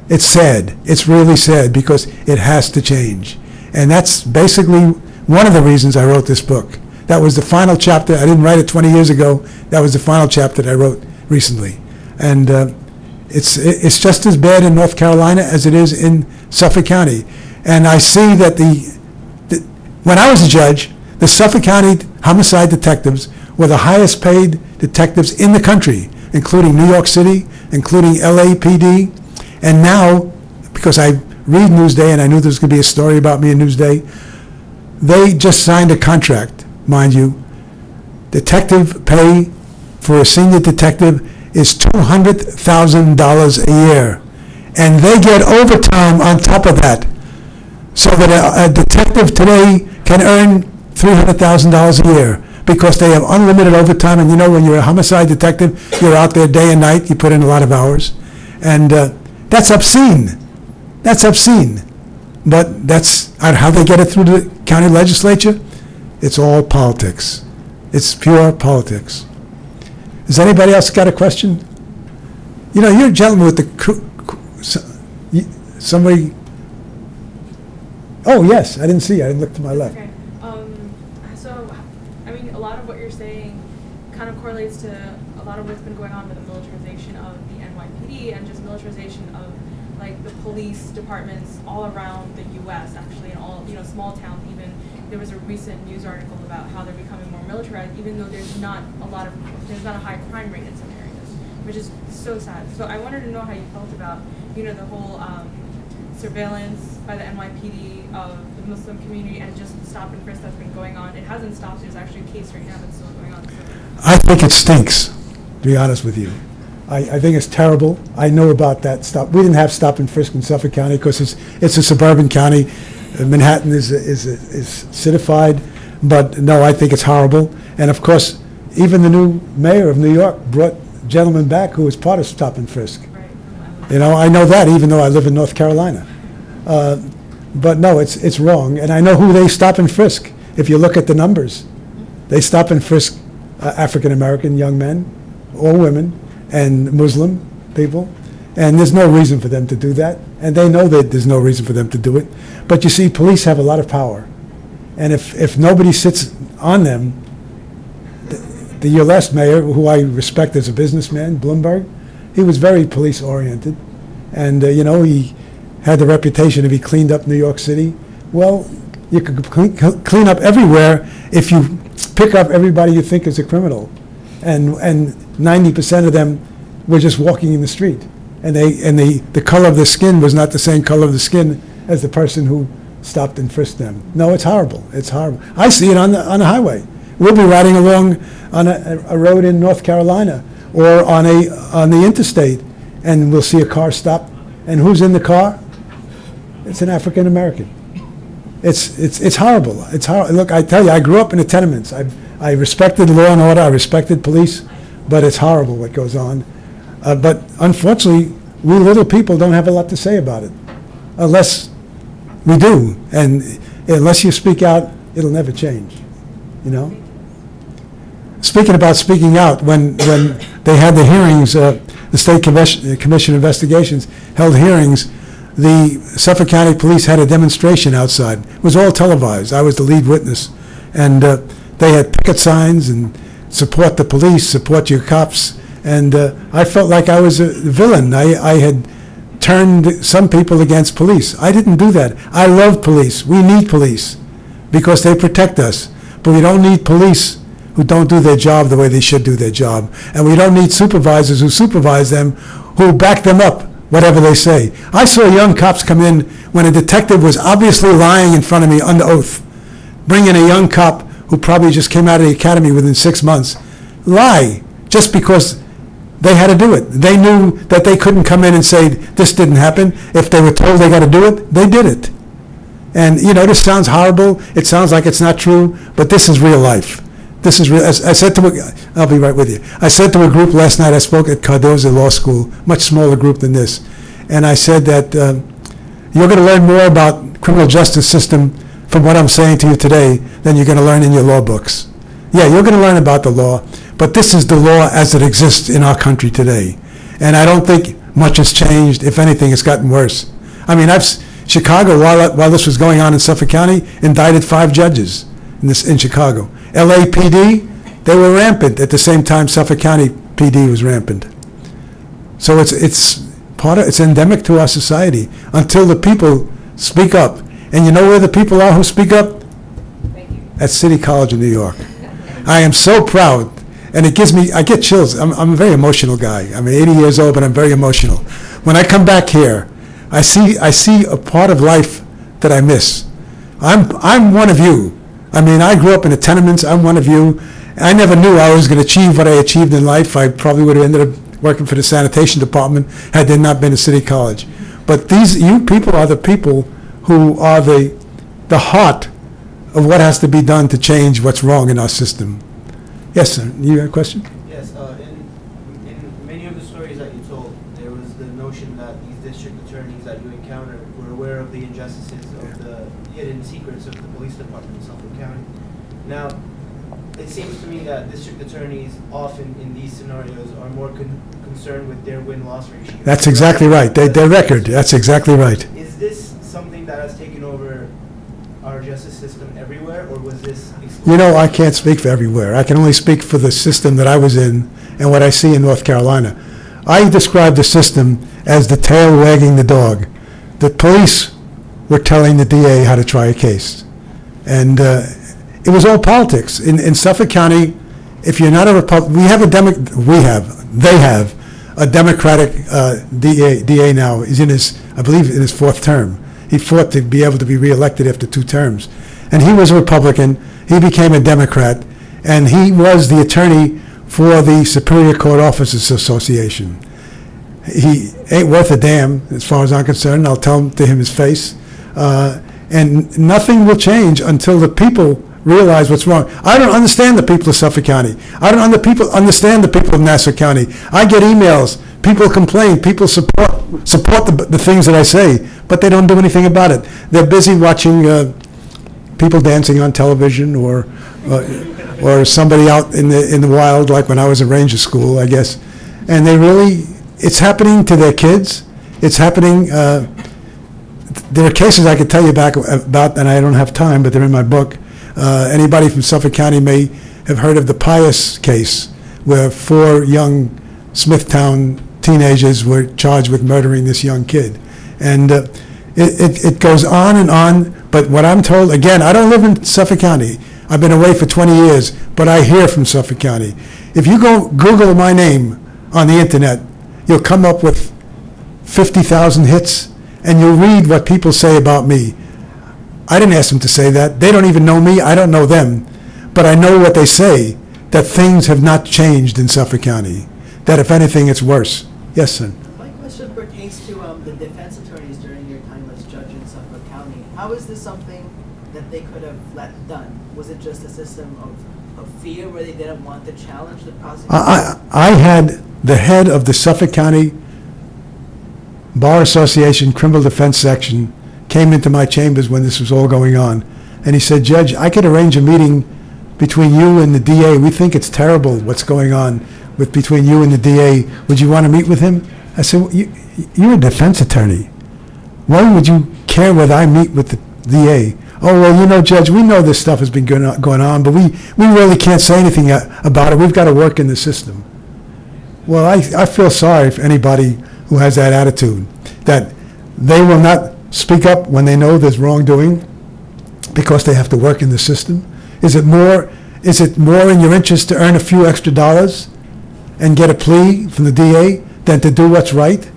it's sad. It's really sad because it has to change. And that's basically one of the reasons I wrote this book. That was the final chapter. I didn't write it 20 years ago. That was the final chapter that I wrote recently. And it's just as bad in North Carolina as it is in Suffolk County. And I see that when I was a judge, the Suffolk County homicide detectives were the highest paid detectives in the country, including New York City, including LAPD. And now, because I read Newsday and I knew there was going to be a story about me in Newsday, they just signed a contract, mind you. Detective pay for a senior detective is $200,000 a year. And they get overtime on top of that. So that a detective today can earn $300,000 a year because they have unlimited overtime. And you know, when you're a homicide detective, you're out there day and night. You put in a lot of hours. And that's obscene. That's obscene. But that's how they get it through the county legislature. It's all politics. It's pure politics. Has anybody else got a question? You know, you're a gentleman with the somebody. Oh, yes, I didn't see you. I didn't look to my left. Okay. So, I mean, a lot of what you're saying kind of correlates to a lot of what's been going on with the militarization of the NYPD and just militarization of, like, the police departments all around the U.S., actually, in all, you know, small towns even. There was a recent news article about how they're becoming more militarized, even though there's not a high crime rate in some areas, which is so sad. So I wanted to know how you felt about, you know, the whole surveillance by the NYPD of the Muslim community and just the stop and frisk that's been going on. It hasn't stopped. There's actually a case right now that's still going on. So. I think it stinks, to be honest with you. I think it's terrible. I know about that stop. We didn't have stop and frisk in Suffolk County because it's a suburban county. Manhattan is citified, but no, I think it's horrible. And of course, even the new mayor of New York brought a gentleman back who was part of stop and frisk. Right. You know, I know that even though I live in North Carolina. But no, it's wrong. And I know who they stop and frisk. If you look at the numbers, they stop and frisk African-American young men or women and Muslim people. And there's no reason for them to do that. And they know that there's no reason for them to do it. But you see, police have a lot of power. And if nobody sits on them, your last mayor, who I respect as a businessman, Bloomberg, he was very police-oriented. And, you know, he had the reputation if he cleaned up New York City. Well, you could clean up everywhere if you pick up everybody you think is a criminal. And 90% of them were just walking in the street. And the color of the skin was not the same color of the skin as the person who stopped and frisked them. No, it's horrible. It's horrible. I see it on the highway. We'll be riding along on a road in North Carolina or on the interstate, and we'll see a car stop. And who's in the car? It's an African American. It's horrible. It's horrible. Look, I tell you, I grew up in the tenements. I respected law and order. I respected police, but it's horrible what goes on. But unfortunately, we little people don't have a lot to say about it, unless we do. And unless you speak out, it'll never change, you know? Speaking about speaking out, when they had the hearings, the State Commission of Investigations held hearings, the Suffolk County Police had a demonstration outside. It was all televised. I was the lead witness. And they had picket signs and support the police, support your cops. And I felt like I was a villain. I had turned some people against police. I didn't do that. I love police. We need police because they protect us. But we don't need police who don't do their job the way they should do their job. And we don't need supervisors who supervise them, who back them up, whatever they say. I saw young cops come in when a detective was obviously lying in front of me under oath, bring in a young cop who probably just came out of the academy within 6 months, lie, just because they had to do it. They knew that they couldn't come in and say, this didn't happen. If they were told they got to do it, they did it. And, you know, this sounds horrible. It sounds like it's not true, but this is real life. This is real. As I said to I'll be right with you. I said to a group last night, I spoke at Cardozo Law School, much smaller group than this, and I said that you're going to learn more about criminal justice system from what I'm saying to you today than you're going to learn in your law books. Yeah, you're going to learn about the law, but this is the law as it exists in our country today. And I don't think much has changed. If anything, it's gotten worse. I mean, Chicago, while this was going on in Suffolk County, indicted 5 judges in Chicago. LAPD, they were rampant at the same time Suffolk County PD was rampant. So it's endemic to our society until the people speak up. And you know where the people are who speak up? At City College of New York. I am so proud, and it gives me, I get chills. I'm a very emotional guy. I'm 80 years old, but I'm very emotional. When I come back here, I see a part of life that I miss. I'm one of you. I mean, I grew up in the tenements. I'm one of you. I never knew I was going to achieve what I achieved in life. I probably would have ended up working for the sanitation department had there not been a city college. But you people are the people who are the heart of what has to be done to change what's wrong in our system. Yes, sir. You had a question? Yes. In many of the stories that you told, there was the notion that these district attorneys that you encountered were aware of the injustices of the hidden secrets of the police department in Suffolk County. Now, it seems to me that district attorneys often in these scenarios are more concerned with their win-loss ratio. That's exactly right. Their record. That's exactly right. Is this something that has taken over our justice system everywhere, or was this exclusive? You know, I can't speak for everywhere. I can only speak for the system that I was in and what I see in North Carolina. I describe the system as the tail wagging the dog. The police were telling the DA how to try a case. And it was all politics. In Suffolk County, if you're not a Republican, they have a Democratic DA now. He's in his, I believe, in his 4th term. He fought to be able to be reelected after 2 terms. And he was a Republican. He became a Democrat. And he was the attorney for the Superior Court Officers Association. He ain't worth a damn, as far as I'm concerned. I'll tell him to his face. And nothing will change until the people realize what's wrong. I don't understand the people of Suffolk County. I don't understand the people of Nassau County. I get emails. People complain. People support the things that I say, but they don't do anything about it. They're busy watching people dancing on television, or somebody out in the wild, like when I was at Ranger School, I guess. And they really, it's happening to their kids. It's happening. There are cases I could tell you about, and I don't have time, but they're in my book. Anybody from Suffolk County may have heard of the Pius case, where 4 young Smithtown teenagers were charged with murdering this young kid. And it goes on and on, but what I'm told, again, I don't live in Suffolk County. I've been away for 20 years, but I hear from Suffolk County. If you go Google my name on the internet, you'll come up with 50,000 hits, and you'll read what people say about me. I didn't ask them to say that. They don't even know me. I don't know them. But I know what they say, that things have not changed in Suffolk County, that if anything, it's worse. Yes, sir. My question pertains to the defense attorneys during your time as judge in Suffolk County. How is this something that they could have let done? Was it just a system of fear where they didn't want to challenge the prosecution? I had the head of the Suffolk County Bar Association Criminal Defense Section came into my chambers when this was all going on, and he said, "Judge, I could arrange a meeting between you and the DA. We think it's terrible what's going on between you and the DA. Would you want to meet with him?" I said, well, "You're a defense attorney. Why would you care whether I meet with the DA?" "Oh, well, you know, Judge, we know this stuff has been going on, but we really can't say anything about it. We've got to work in the system." Well, I feel sorry for anybody who has that attitude, that they will not speak up when they know there's wrongdoing because they have to work in the system. Is it more in your interest to earn a few extra dollars and get a plea from the DA than to do what's right?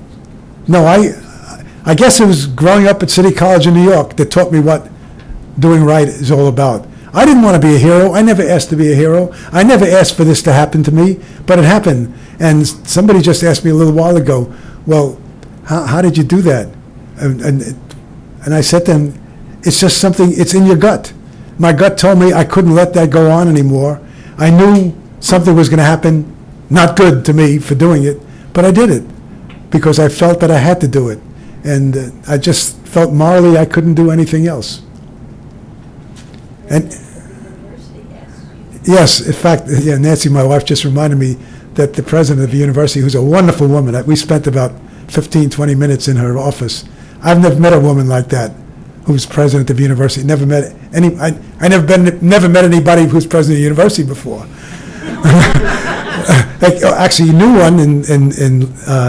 No, I guess it was growing up at City College in New York that taught me what doing right is all about. I didn't want to be a hero. I never asked to be a hero. I never asked for this to happen to me, but it happened. And somebody just asked me a little while ago, well, how did you do that? And I said to them, it's just something, it's in your gut. My gut told me I couldn't let that go on anymore. I knew something was going to happen, not good to me for doing it, but I did it because I felt that I had to do it. And I just felt morally I couldn't do anything else. And yes, in fact, yeah, Nancy, my wife, just reminded me that the president of the university, who's a wonderful woman, that we spent about 15, 20 minutes in her office. I've never met a woman like that who's president of the university. Never met any. I never met anybody who's president of the university before. Actually, knew one in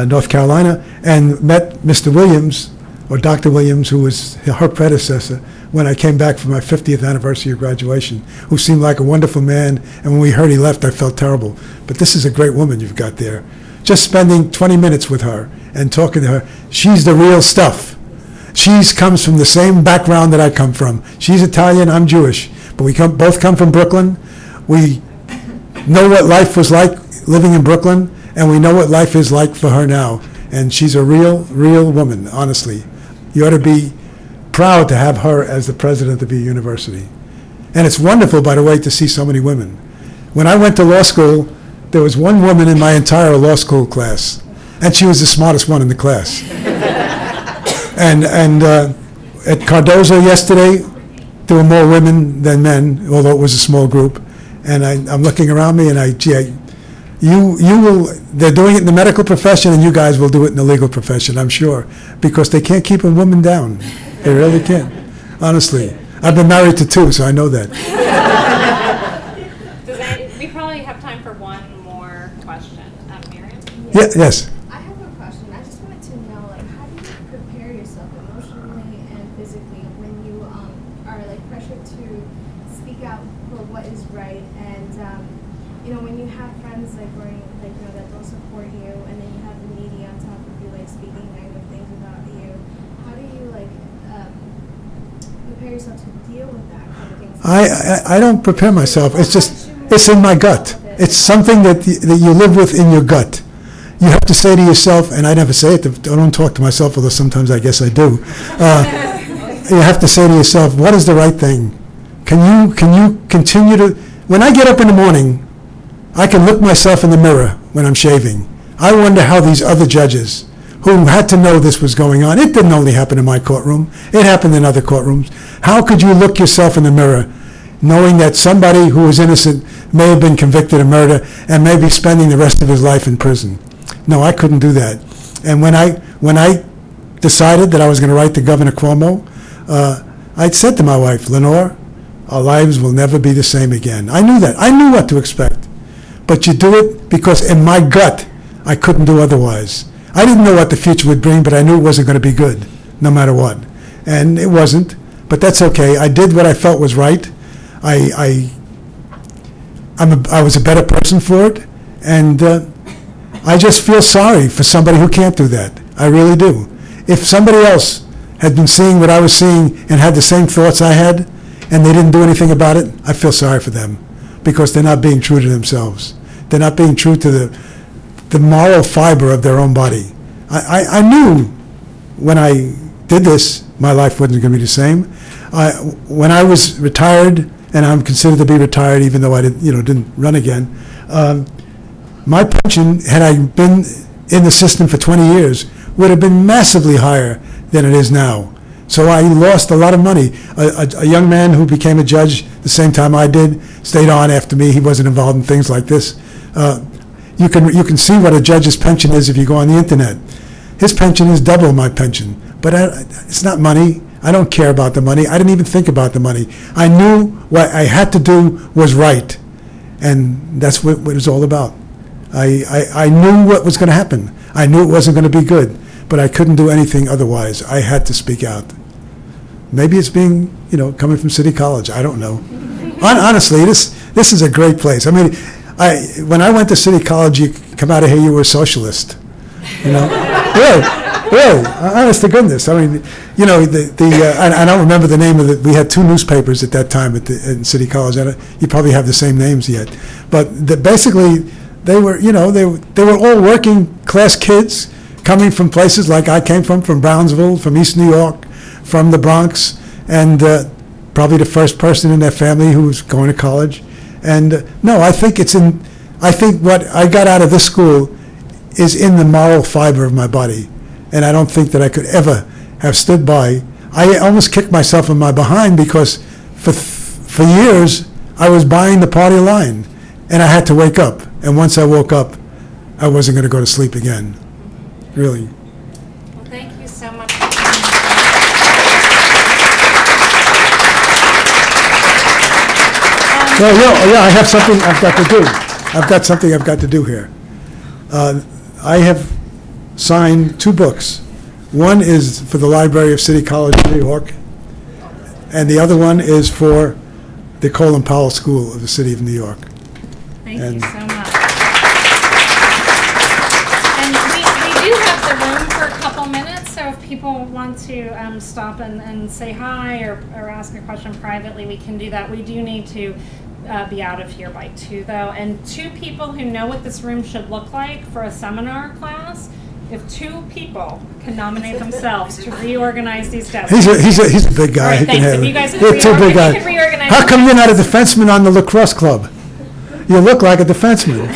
North Carolina and met Mr. Williams, or Dr. Williams, who was her predecessor, when I came back for my 50th anniversary of graduation, who seemed like a wonderful man, and when we heard he left, I felt terrible. But this is a great woman you've got there. Just spending 20 minutes with her and talking to her, she's the real stuff. She comes from the same background that I come from. She's Italian, I'm Jewish, but we both come from Brooklyn. We know what life was like living in Brooklyn, and we know what life is like for her now. And she's a real woman, honestly. You ought to be proud to have her as the president of your university. And it's wonderful, by the way, to see so many women. When I went to law school, there was one woman in my entire law school class, and she was the smartest one in the class. and at Cardozo yesterday, there were more women than men, although it was a small group. And I'm looking around me, and they're doing it in the medical profession, and you guys will do it in the legal profession, I'm sure, because they can't keep a woman down. They really can't, honestly. I've been married to 2, so I know that. We probably have time for one more question. Miriam? Yes. I have a question. I just wanted to know, how do you prepare yourself emotionally and physically when you are pressured to speak out for what is right, and when you have friends that don't support you, and then you have the media on top of you speaking negative things about you. How do you prepare yourself to deal with that kind of things? I don't prepare myself. It's in my gut. It's something that you live with in your gut. You have to say to yourself, and I never say it, I don't talk to myself, although sometimes I guess I do. You have to say to yourself, what is the right thing? Can you continue to, when I get up in the morning, I can look myself in the mirror when I'm shaving. I wonder how these other judges who had to know this was going on, it didn't only happen in my courtroom, it happened in other courtrooms. How could you look yourself in the mirror knowing that somebody who was innocent may have been convicted of murder and may be spending the rest of his life in prison? No, I couldn't do that. And when I decided that I was going to write to Governor Cuomo, I said to my wife, Lenore, our lives will never be the same again. I knew that. I knew what to expect. But you do it because in my gut, I couldn't do otherwise. I didn't know what the future would bring, but I knew it wasn't going to be good, no matter what. And it wasn't, but that's okay. I did what I felt was right. I was a better person for it, and I just feel sorry for somebody who can't do that. I really do. If somebody else had been seeing what I was seeing and had the same thoughts I had, and they didn't do anything about it, I feel sorry for them, because they're not being true to themselves. They're not being true to the moral fiber of their own body. I knew when I did this, my life wasn't going to be the same. When I was retired, and I'm considered to be retired, even though I didn't run again, my pension, had I been in the system for 20 years, would have been massively higher than it is now. So I lost a lot of money. A young man who became a judge the same time I did stayed on after me. He wasn't involved in things like this. You can see what a judge's pension is if you go on the internet. His pension is double my pension, but it's not money. I don't care about the money. I didn't even think about the money. I knew what I had to do was right, and that's what it was all about. I knew what was going to happen. I knew it wasn't going to be good, but I couldn't do anything otherwise. I had to speak out. Maybe it's being, coming from City College. I don't know. Honestly, this is a great place. I mean, when I went to City College, you come out of here, you were a socialist. Really, honest to goodness. I mean, I don't remember the name of it. We had 2 newspapers at that time in City College. You probably have the same names yet, but basically they were, they were all working class kids coming from places like I came from Brownsville, from East New York, from the Bronx, and probably the first person in their family who was going to college. And no, I think what I got out of this school is in the moral fiber of my body. And I don't think that I could ever have stood by. I almost kicked myself in my behind because for years I was buying the party line, and I had to wake up. And once I woke up, I wasn't going to go to sleep again. Really. Well, thank you so much. Yeah, I have something I've got to do. I've got something I've got to do here. I have signed 2 books. One is for the Library of City College, New York, and the other one is for the Colin Powell School of the City of New York. Thank you so much. And we do have the room for a couple minutes, so if people want to stop and say hi or ask a question privately, we can do that. We do need to be out of here by 2, though. And 2 people who know what this room should look like for a seminar class, if 2 people can nominate themselves to reorganize these desks. He's a big guy. All right, thanks. If you guys can reorganize. How come you're not a defenseman on the lacrosse club? You look like a defenseman.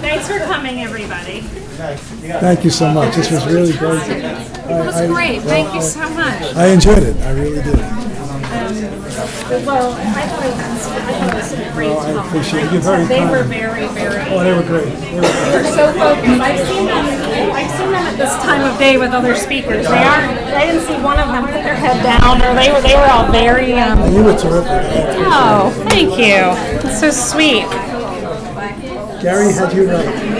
Thanks for coming, everybody. Thank you so much. This was really great. It was great. Thank you so much. I enjoyed it. I really did. Well, I thought it was a great talk. I appreciate it. You're very They kind. were very, very. Oh, they were great. They were so focused. I've seen them at this time of day with other speakers. I didn't see one of them put their head down, or they were all very. You were terrific. Oh, thank you. It's so sweet. Gary had you right.